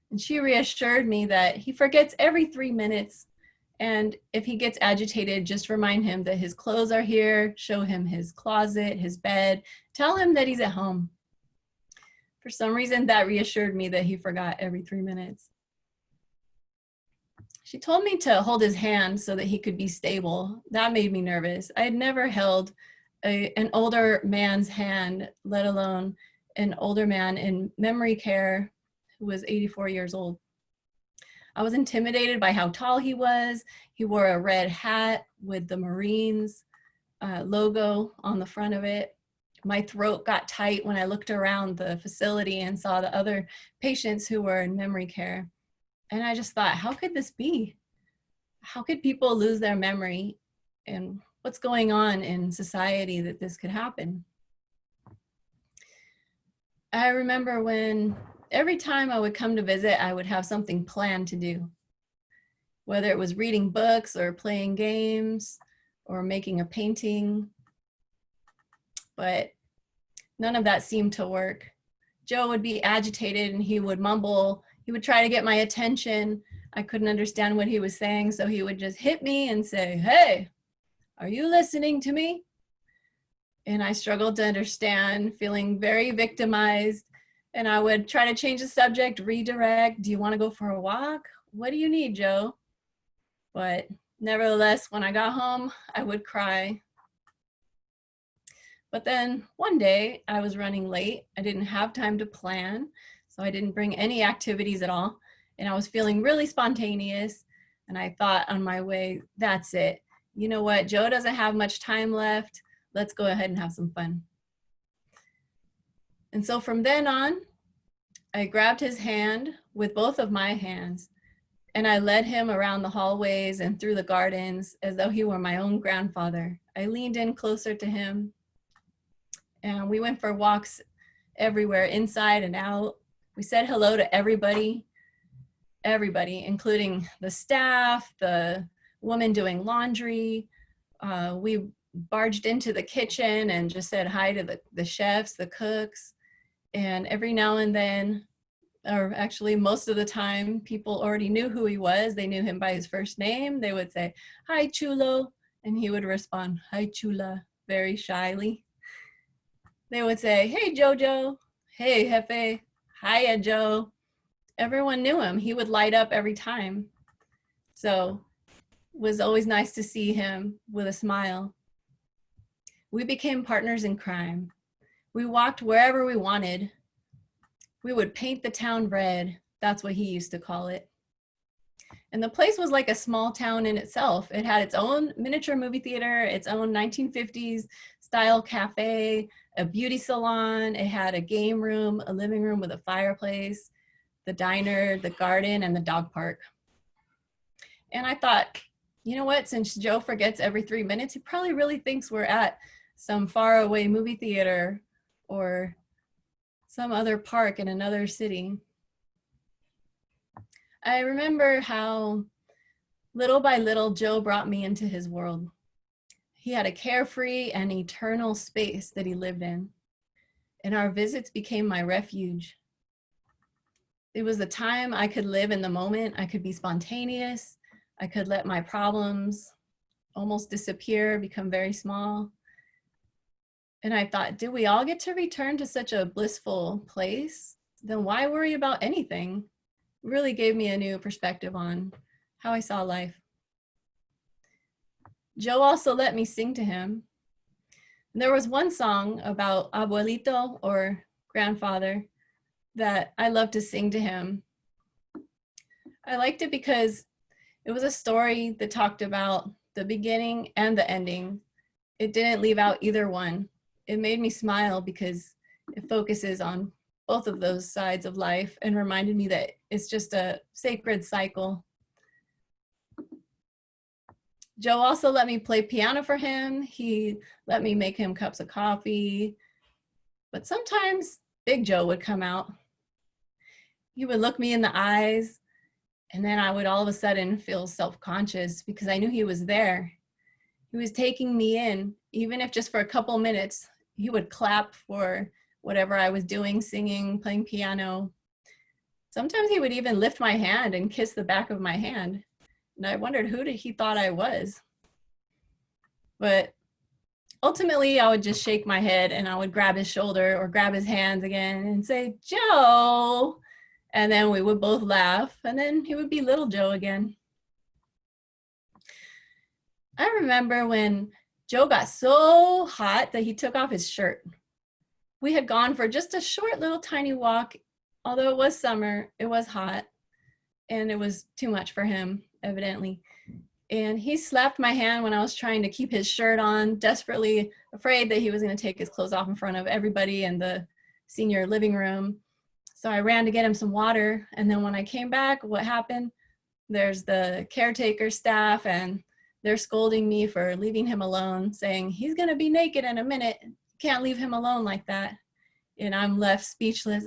And she reassured me that he forgets every 3 minutes. And if he gets agitated, just remind him that his clothes are here, show him his closet, his bed, tell him that he's at home. For some reason, that reassured me that he forgot every 3 minutes. She told me to hold his hand so that he could be stable. That made me nervous. I had never held an older man's hand, let alone an older man in memory care who was 84 years old. I was intimidated by how tall he was. He wore a red hat with the Marines logo on the front of it. My throat got tight when I looked around the facility and saw the other patients who were in memory care. And I just thought, how could this be? How could people lose their memory? And what's going on in society that this could happen? I remember when every time I would come to visit, I would have something planned to do. Whether it was reading books or playing games or making a painting. But none of that seemed to work. Joe would be agitated and he would mumble. He would try to get my attention. I couldn't understand what he was saying, so he would just hit me and say, "Hey, are you listening to me?" And I struggled to understand, feeling very victimized. And I would try to change the subject, redirect. Do you want to go for a walk? What do you need, Joe? But nevertheless, when I got home, I would cry. But then one day I was running late. I didn't have time to plan, so I didn't bring any activities at all. And I was feeling really spontaneous. And I thought on my way, that's it. You know what? Joe doesn't have much time left. Let's go ahead and have some fun. And so from then on, I grabbed his hand with both of my hands, and I led him around the hallways and through the gardens as though he were my own grandfather. I leaned in closer to him, and we went for walks everywhere, inside and out. We said hello to everybody, including the staff, the woman doing laundry. We barged into the kitchen and just said hi to the chefs, the cooks. And every now and then, or actually most of the time, people already knew who he was. They knew him by his first name. They would say, "Hi, Chulo." And he would respond, "Hi, Chula," very shyly. They would say, "Hey, Jojo." "Hey, Jefe." "Hiya, Joe." Everyone knew him. He would light up every time. So it was always nice to see him with a smile. We became partners in crime. We walked wherever we wanted. We would paint the town red. That's what he used to call it. And the place was like a small town in itself. It had its own miniature movie theater, its own 1950s style cafe, a beauty salon. It had a game room, a living room with a fireplace, the diner, the garden, and the dog park. And I thought, you know what, since Joe forgets every 3 minutes, he probably really thinks we're at some faraway movie theater or some other park in another city. I remember how little by little Joe brought me into his world. He had a carefree and eternal space that he lived in, and our visits became my refuge. It was the time I could live in the moment. I could be spontaneous. I could let my problems almost disappear, become very small. And I thought, do we all get to return to such a blissful place? Then why worry about anything? It really gave me a new perspective on how I saw life. Joe also let me sing to him. There was one song about abuelito, or grandfather, that I loved to sing to him. I liked it because it was a story that talked about the beginning and the ending. It didn't leave out either one. It made me smile because it focuses on both of those sides of life and reminded me that it's just a sacred cycle. Joe also let me play piano for him. He let me make him cups of coffee. But sometimes Big Joe would come out. He would look me in the eyes, and then I would all of a sudden feel self-conscious because I knew he was there. He was taking me in, even if just for a couple minutes. He would clap for whatever I was doing, singing, playing piano. Sometimes he would even lift my hand and kiss the back of my hand. And I wondered who he thought I was. But ultimately, I would just shake my head and I would grab his shoulder or grab his hands again and say, "Joe." And then we would both laugh, and then he would be little Joe again. I remember when Joe got so hot that he took off his shirt. We had gone for just a short little tiny walk. Although it was summer, it was hot, and it was too much for him, evidently. And he slapped my hand when I was trying to keep his shirt on, desperately afraid that he was going to take his clothes off in front of everybody in the senior living room. So I ran to get him some water, and then when I came back, what happened? There's the caretaker staff, and they're scolding me for leaving him alone, saying, "He's gonna be naked in a minute. Can't leave him alone like that." And I'm left speechless.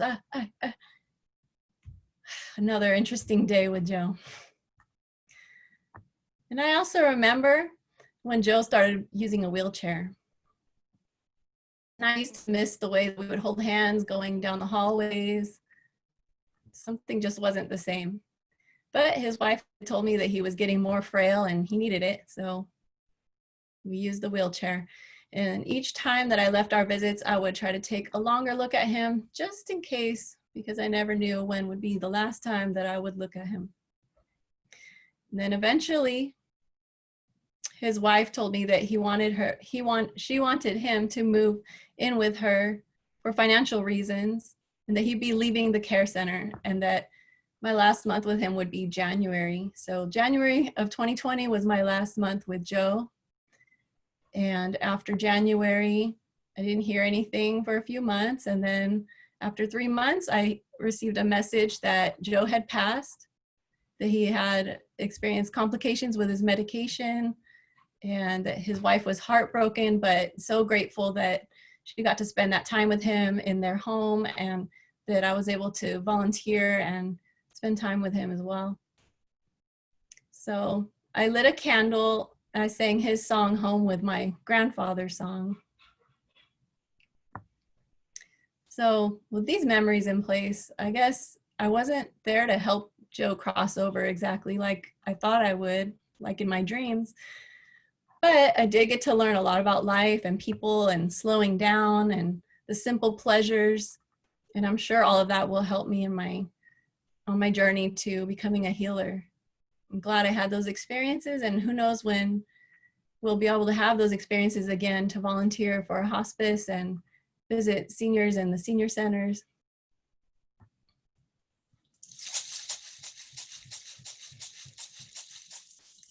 Another interesting day with Joe. And I also remember when Joe started using a wheelchair. And I used to miss the way that we would hold hands going down the hallways. Something just wasn't the same. But his wife told me that he was getting more frail and he needed it, so we used the wheelchair. And each time that I left our visits, I would try to take a longer look at him, just in case, because I never knew when would be the last time that I would look at him. And then eventually his wife told me that she wanted him to move in with her for financial reasons, and that he'd be leaving the care center, and that my last month with him would be January. So January of 2020 was my last month with Joe. And after January, I didn't hear anything for a few months. And then after 3 months, I received a message that Joe had passed, that he had experienced complications with his medication, and that his wife was heartbroken, but so grateful that she got to spend that time with him in their home, and that I was able to volunteer and spend time with him as well. So I lit a candle, and I sang his song home with my grandfather's song. So with these memories in place, I guess I wasn't there to help Joe cross over exactly like I thought I would, like in my dreams. But I did get to learn a lot about life and people and slowing down and the simple pleasures. And I'm sure all of that will help me on my journey to becoming a healer. I'm glad I had those experiences, and who knows when we'll be able to have those experiences again to volunteer for a hospice and visit seniors in the senior centers.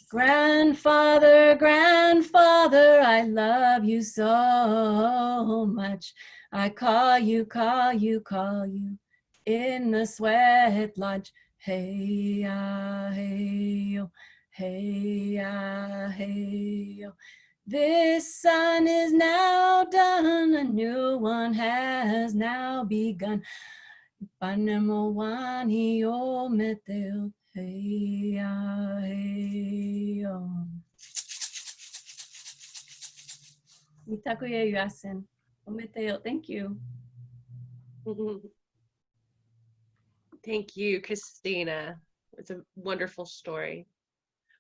Grandfather, grandfather, I love you so much. I call you, call you, call you in the sweat lodge. Hey, ah, hey, oh, hey, ah, hey, oh. This sun is now done, a new one has now begun. Panemowani o meteo, hey, ah, hey, oh. Mitakuye yasen, o meteo, thank you. Thank you, Christina. It's a wonderful story.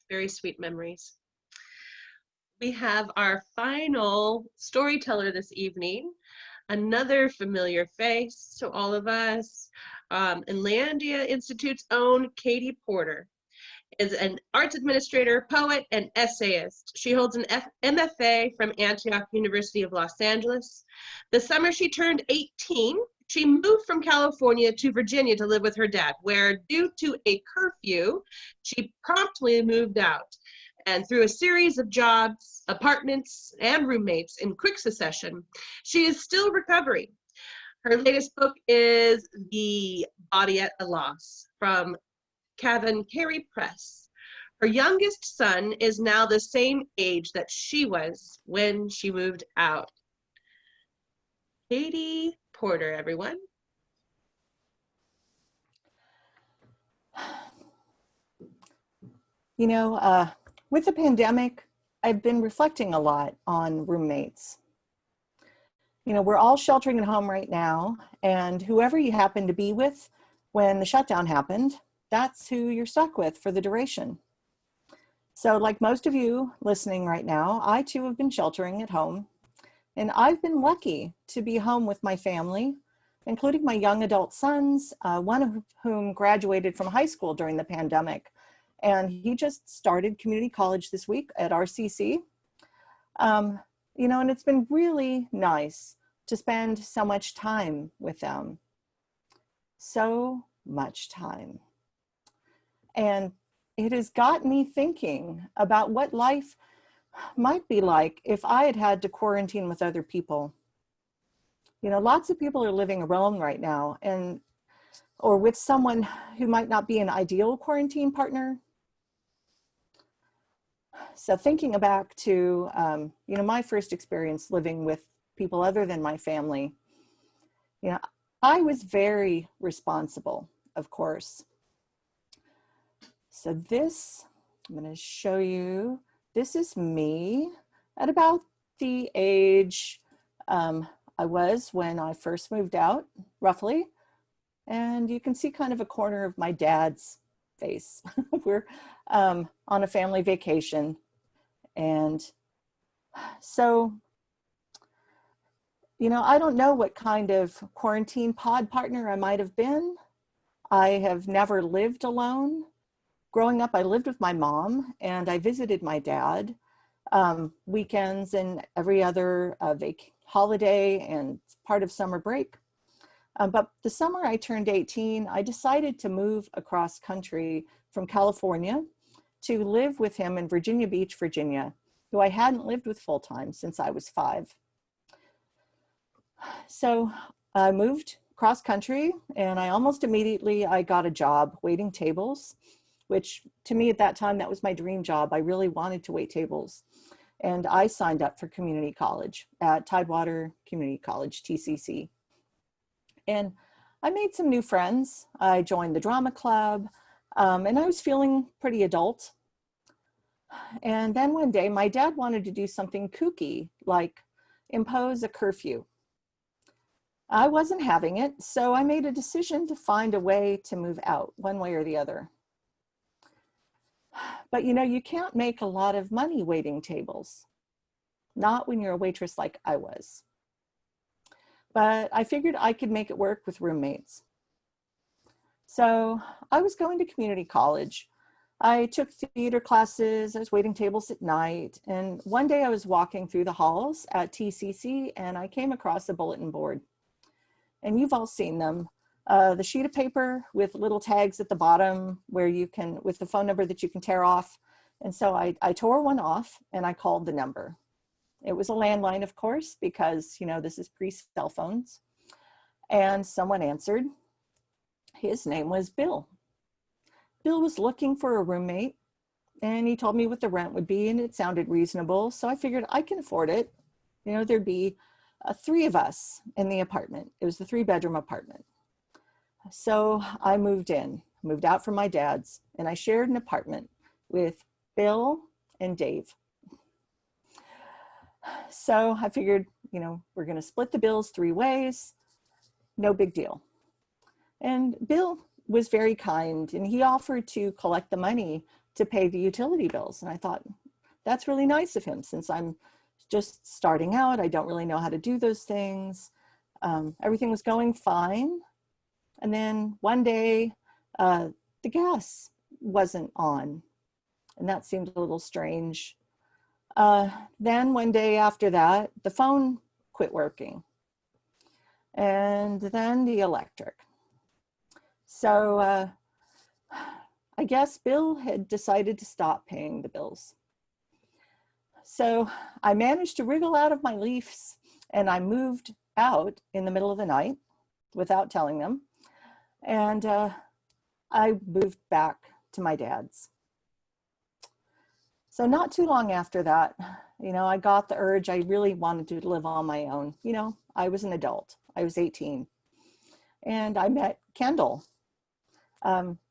Very sweet memories. We have our final storyteller this evening, another familiar face to all of us. Inlandia Institute's own Cati Porter is an arts administrator, poet, and essayist. She holds an MFA from Antioch University of Los Angeles. The summer she turned 18, she moved from California to Virginia to live with her dad, where due to a curfew, she promptly moved out. And through a series of jobs, apartments, and roommates in quick succession, she is still recovering. Her latest book is The Body at a Loss from Carey Press. Her youngest son is now the same age that she was when she moved out. Cati Porter, everyone. You know, with the pandemic, I've been reflecting a lot on roommates. You know, we're all sheltering at home right now, and whoever you happen to be with when the shutdown happened, that's who you're stuck with for the duration. So like most of you listening right now, I too have been sheltering at home, and I've been lucky to be home with my family, including my young adult sons, one of whom graduated from high school during the pandemic. And he just started community college this week at RCC. You know, and it's been really nice to spend so much time with them. So much time. And it has got me thinking about what life might be like if I had had to quarantine with other people. You know, lots of people are living alone right now, or with someone who might not be an ideal quarantine partner. So thinking back to, you know, my first experience living with people other than my family, you know, I was very responsible, of course. So this, I'm going to show you, this is me at about the age I was when I first moved out, roughly. And you can see kind of a corner of my dad's face. We're on a family vacation. And so, you know, I don't know what kind of quarantine pod partner I might have been. I have never lived alone. growing up, I lived with my mom and I visited my dad weekends and every other holiday and part of summer break. But the summer I turned 18, I decided to move across country from California to live with him in Virginia Beach, Virginia, who I hadn't lived with full time since I was 5. So I moved cross country and I almost immediately, I got a job waiting tables, which to me at that time, that was my dream job. I really wanted to wait tables. And I signed up for community college at Tidewater Community College, TCC. And I made some new friends. I joined the drama club and I was feeling pretty adult. And then one day my dad wanted to do something kooky, like impose a curfew. I wasn't having it, so I made a decision to find a way to move out, one way or the other. But you know, you can't make a lot of money waiting tables, not when you're a waitress like I was. But I figured I could make it work with roommates. So I was going to community college. I took theater classes, I was waiting tables at night, and one day I was walking through the halls at TCC and I came across a bulletin board. And you've all seen them. The sheet of paper with little tags at the bottom where you can, with the phone number that you can tear off. And so I tore one off and I called the number. It was a landline, of course, because, you know, this is pre-cell phones. And someone answered. His name was Bill. Bill was looking for a roommate and he told me what the rent would be and it sounded reasonable. So I figured I can afford it. You know, there'd be 3 of us in the apartment. It was the 3-bedroom apartment. So I moved out from my dad's, and I shared an apartment with Bill and Dave. So I figured, you know, we're going to split the bills 3 ways. No big deal. And Bill was very kind and he offered to collect the money to pay the utility bills. And I thought, that's really nice of him since I'm just starting out. I don't really know how to do those things. Everything was going fine. And then one day the gas wasn't on and that seemed a little strange. Then one day after that, the phone quit working and then the electric. So I guess Bill had decided to stop paying the bills. So I managed to wriggle out of my leaves and I moved out in the middle of the night without telling them. And I moved back to my dad's. So not too long after that, you know, I got the urge. I really wanted to live on my own. You know, I was an adult. I was 18. And I met Kendall.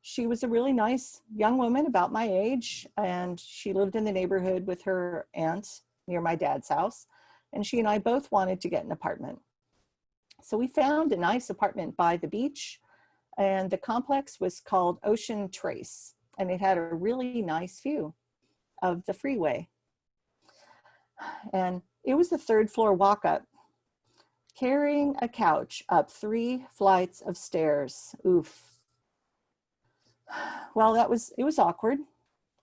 She was a really nice young woman about my age, and she lived in the neighborhood with her aunt near my dad's house. And she and I both wanted to get an apartment. So we found a nice apartment by the beach, and the complex was called Ocean Trace, and it had a really nice view of the freeway. And it was the 3rd floor walk up, carrying a couch up 3 flights of stairs. Oof. Well, it was awkward,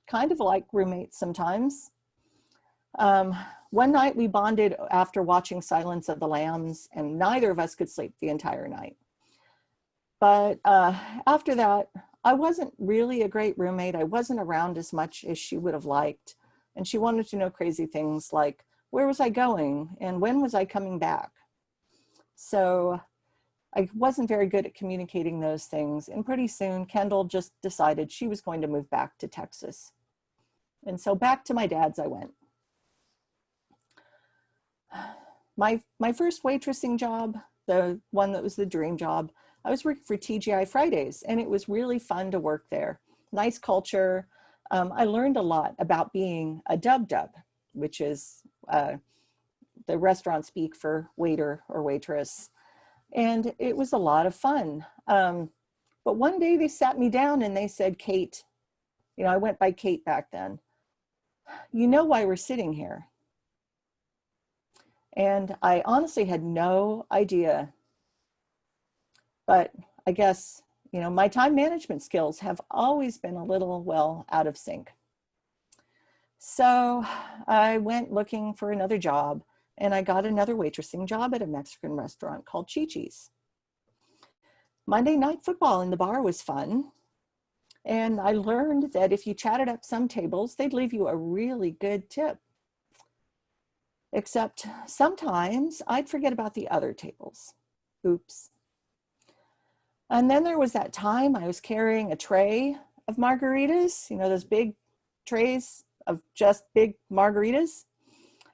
kind of like roommates sometimes. One night we bonded after watching Silence of the Lambs, and neither of us could sleep the entire night. But after that, I wasn't really a great roommate. I wasn't around as much as she would have liked. And she wanted to know crazy things like, where was I going? And when was I coming back? So I wasn't very good at communicating those things. And pretty soon, Kendall just decided she was going to move back to Texas. And so back to my dad's I went. My first waitressing job, the one that was the dream job, I was working for TGI Fridays, and it was really fun to work there. Nice culture. I learned a lot about being a dub-dub, which is the restaurant speak for waiter or waitress. And it was a lot of fun. But one day they sat me down and they said, Kate, you know, I went by Kate back then. You know why we're sitting here? And I honestly had no idea. But I guess you know, my time management skills have always been a little, well, out of sync. So I went looking for another job, and I got another waitressing job at a Mexican restaurant called Chi-Chi's. Monday night football in the bar was fun. And I learned that if you chatted up some tables, they'd leave you a really good tip. Except sometimes I'd forget about the other tables. Oops. And then there was that time I was carrying a tray of margaritas, you know, those big trays of just big margaritas.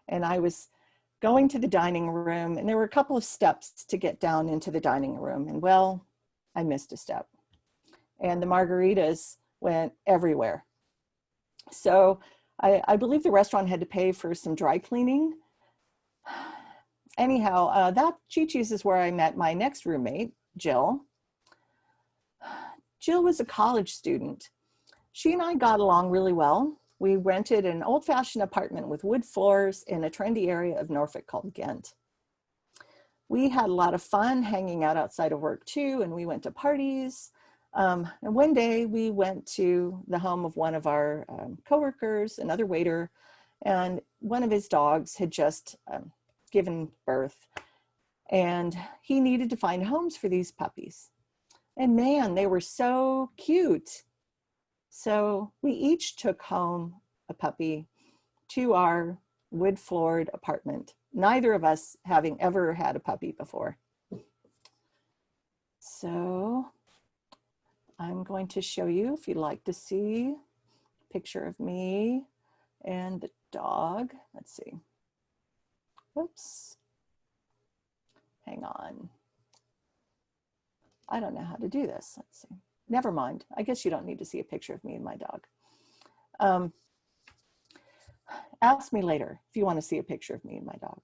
And I was going to the dining room, and there were a couple of steps to get down into the dining room. And well, I missed a step, and the margaritas went everywhere. So I believe the restaurant had to pay for some dry cleaning. Anyhow, that Chi-Chi's is where I met my next roommate, Jill. Jill was a college student. She and I got along really well. We rented an old-fashioned apartment with wood floors in a trendy area of Norfolk called Ghent. We had a lot of fun hanging out outside of work too, and we went to parties. And one day we went to the home of one of our coworkers, another waiter, and one of his dogs had just given birth, and he needed to find homes for these puppies. And man, they were so cute. So we each took home a puppy to our wood-floored apartment, neither of us having ever had a puppy before. So I'm going to show you, if you'd like to see, a picture of me and the dog. Let's see. Whoops. Hang on. I don't know how to do this. Let's see. Never mind. I guess you don't need to see a picture of me and my dog. Ask me later if you want to see a picture of me and my dog.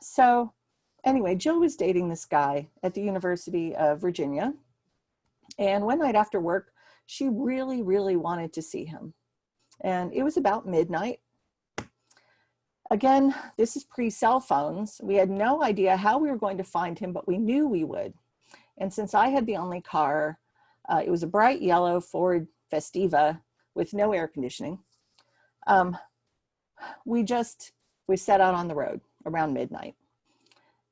So anyway, Jill was dating this guy at the University of Virginia. And one night after work, she really, really wanted to see him. And it was about midnight. Again, this is pre-cell phones. We had no idea how we were going to find him, but we knew we would. And since I had the only car, it was a bright yellow Ford Festiva with no air conditioning. We set out on the road around midnight.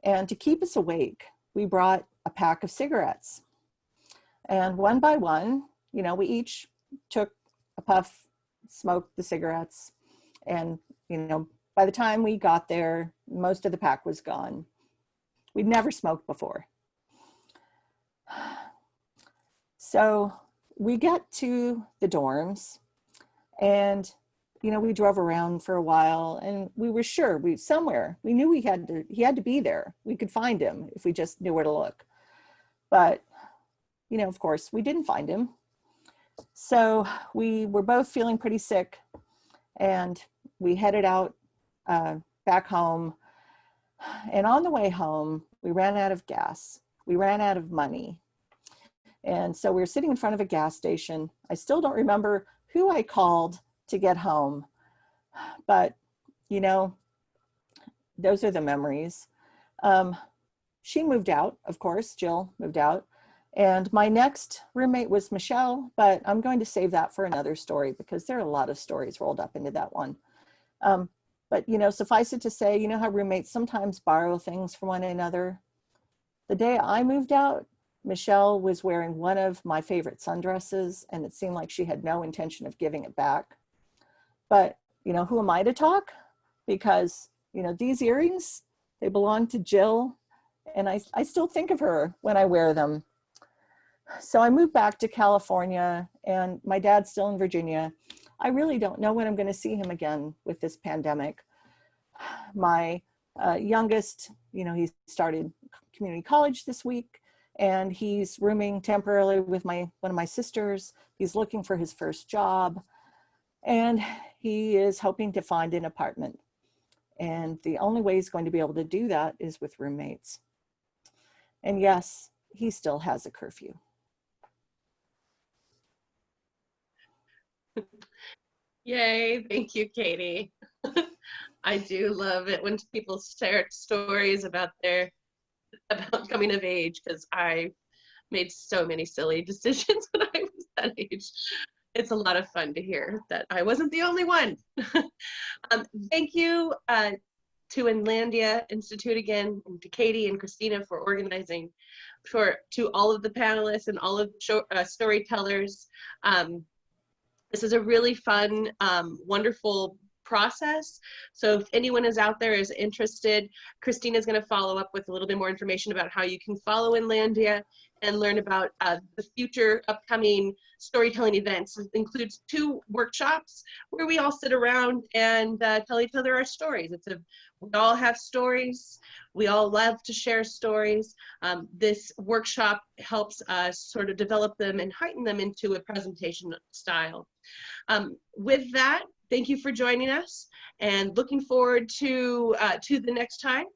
And to keep us awake, we brought a pack of cigarettes. And one by one, you know, we each took a puff, smoked the cigarettes. And, you know, by the time we got there, most of the pack was gone. We'd never smoked before. So we get to the dorms, and, you know, we drove around for a while, and we were sure we knew he had to be there. We could find him if we just knew where to look. But, you know, of course, we didn't find him. So we were both feeling pretty sick, and we headed out back home. And on the way home, we ran out of gas. We ran out of money. And so we were sitting in front of a gas station. I still don't remember who I called to get home, but, you know, those are the memories. She moved out, of course, Jill moved out. And my next roommate was Michelle, but I'm going to save that for another story because there are a lot of stories rolled up into that one. But, you know, suffice it to say, you know how roommates sometimes borrow things from one another? The day I moved out, Michelle was wearing one of my favorite sundresses, and it seemed like she had no intention of giving it back. But, you know, who am I to talk? Because, you know, these earrings, they belong to Jill, and I still think of her when I wear them. So I moved back to California, and my dad's still in Virginia. I really don't know when I'm going to see him again with this pandemic. My youngest, you know, he started community college this week, and he's rooming temporarily with one of my sisters. He's looking for his first job, and he is hoping to find an apartment. And the only way he's going to be able to do that is with roommates. And yes, he still has a curfew. Yay, thank you, Katie. I do love it when people share stories about coming of age, because I made so many silly decisions when I was that age. It's a lot of fun to hear that I wasn't the only one. Thank you to Inlandia Institute again, and to Cati and Christina for organizing, to all of the panelists and all of the storytellers. This is a really fun, wonderful process. So if anyone is out there is interested, Christina is going to follow up with a little bit more information about how you can follow Inlandia and learn about the future upcoming storytelling events. It includes 2 workshops where we all sit around and tell each other our stories. We all have stories. We all love to share stories. This workshop helps us sort of develop them and heighten them into a presentation style. With that, thank you for joining us, and looking forward to the next time.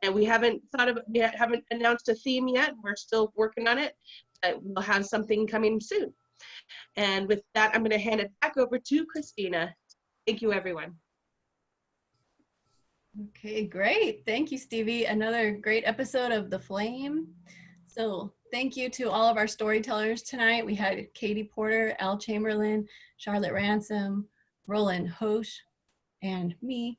And we haven't announced a theme yet. We're still working on it. We'll have something coming soon. And with that, I'm going to hand it back over to Christina. Thank you, everyone. Okay, great. Thank you, Stevie. Another great episode of The Flame. So thank you to all of our storytellers tonight. We had Cati Porter, Al Chamberlain, Charlotte Ransom, Roland Hosch, and me.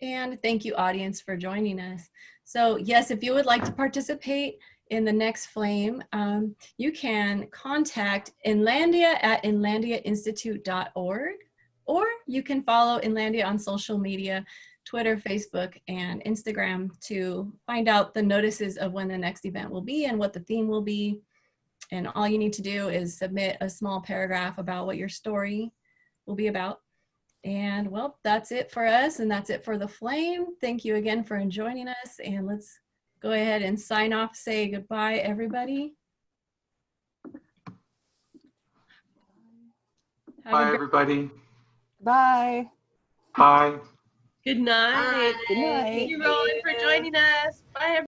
And thank you, audience, for joining us. So yes, if you would like to participate in the next Flame, you can contact Inlandia at inlandiainstitute.org, or you can follow Inlandia on social media, Twitter, Facebook, and Instagram, to find out the notices of when the next event will be and what the theme will be. And all you need to do is submit a small paragraph about what your story will be about. And well, that's it for us, and that's it for The Flame. Thank you again for joining us, and let's go ahead and sign off. Say goodbye, everybody. Bye, everybody. Bye. Bye. Good night. Bye. Good night. Thank you, Roland, for joining us. Bye, everyone.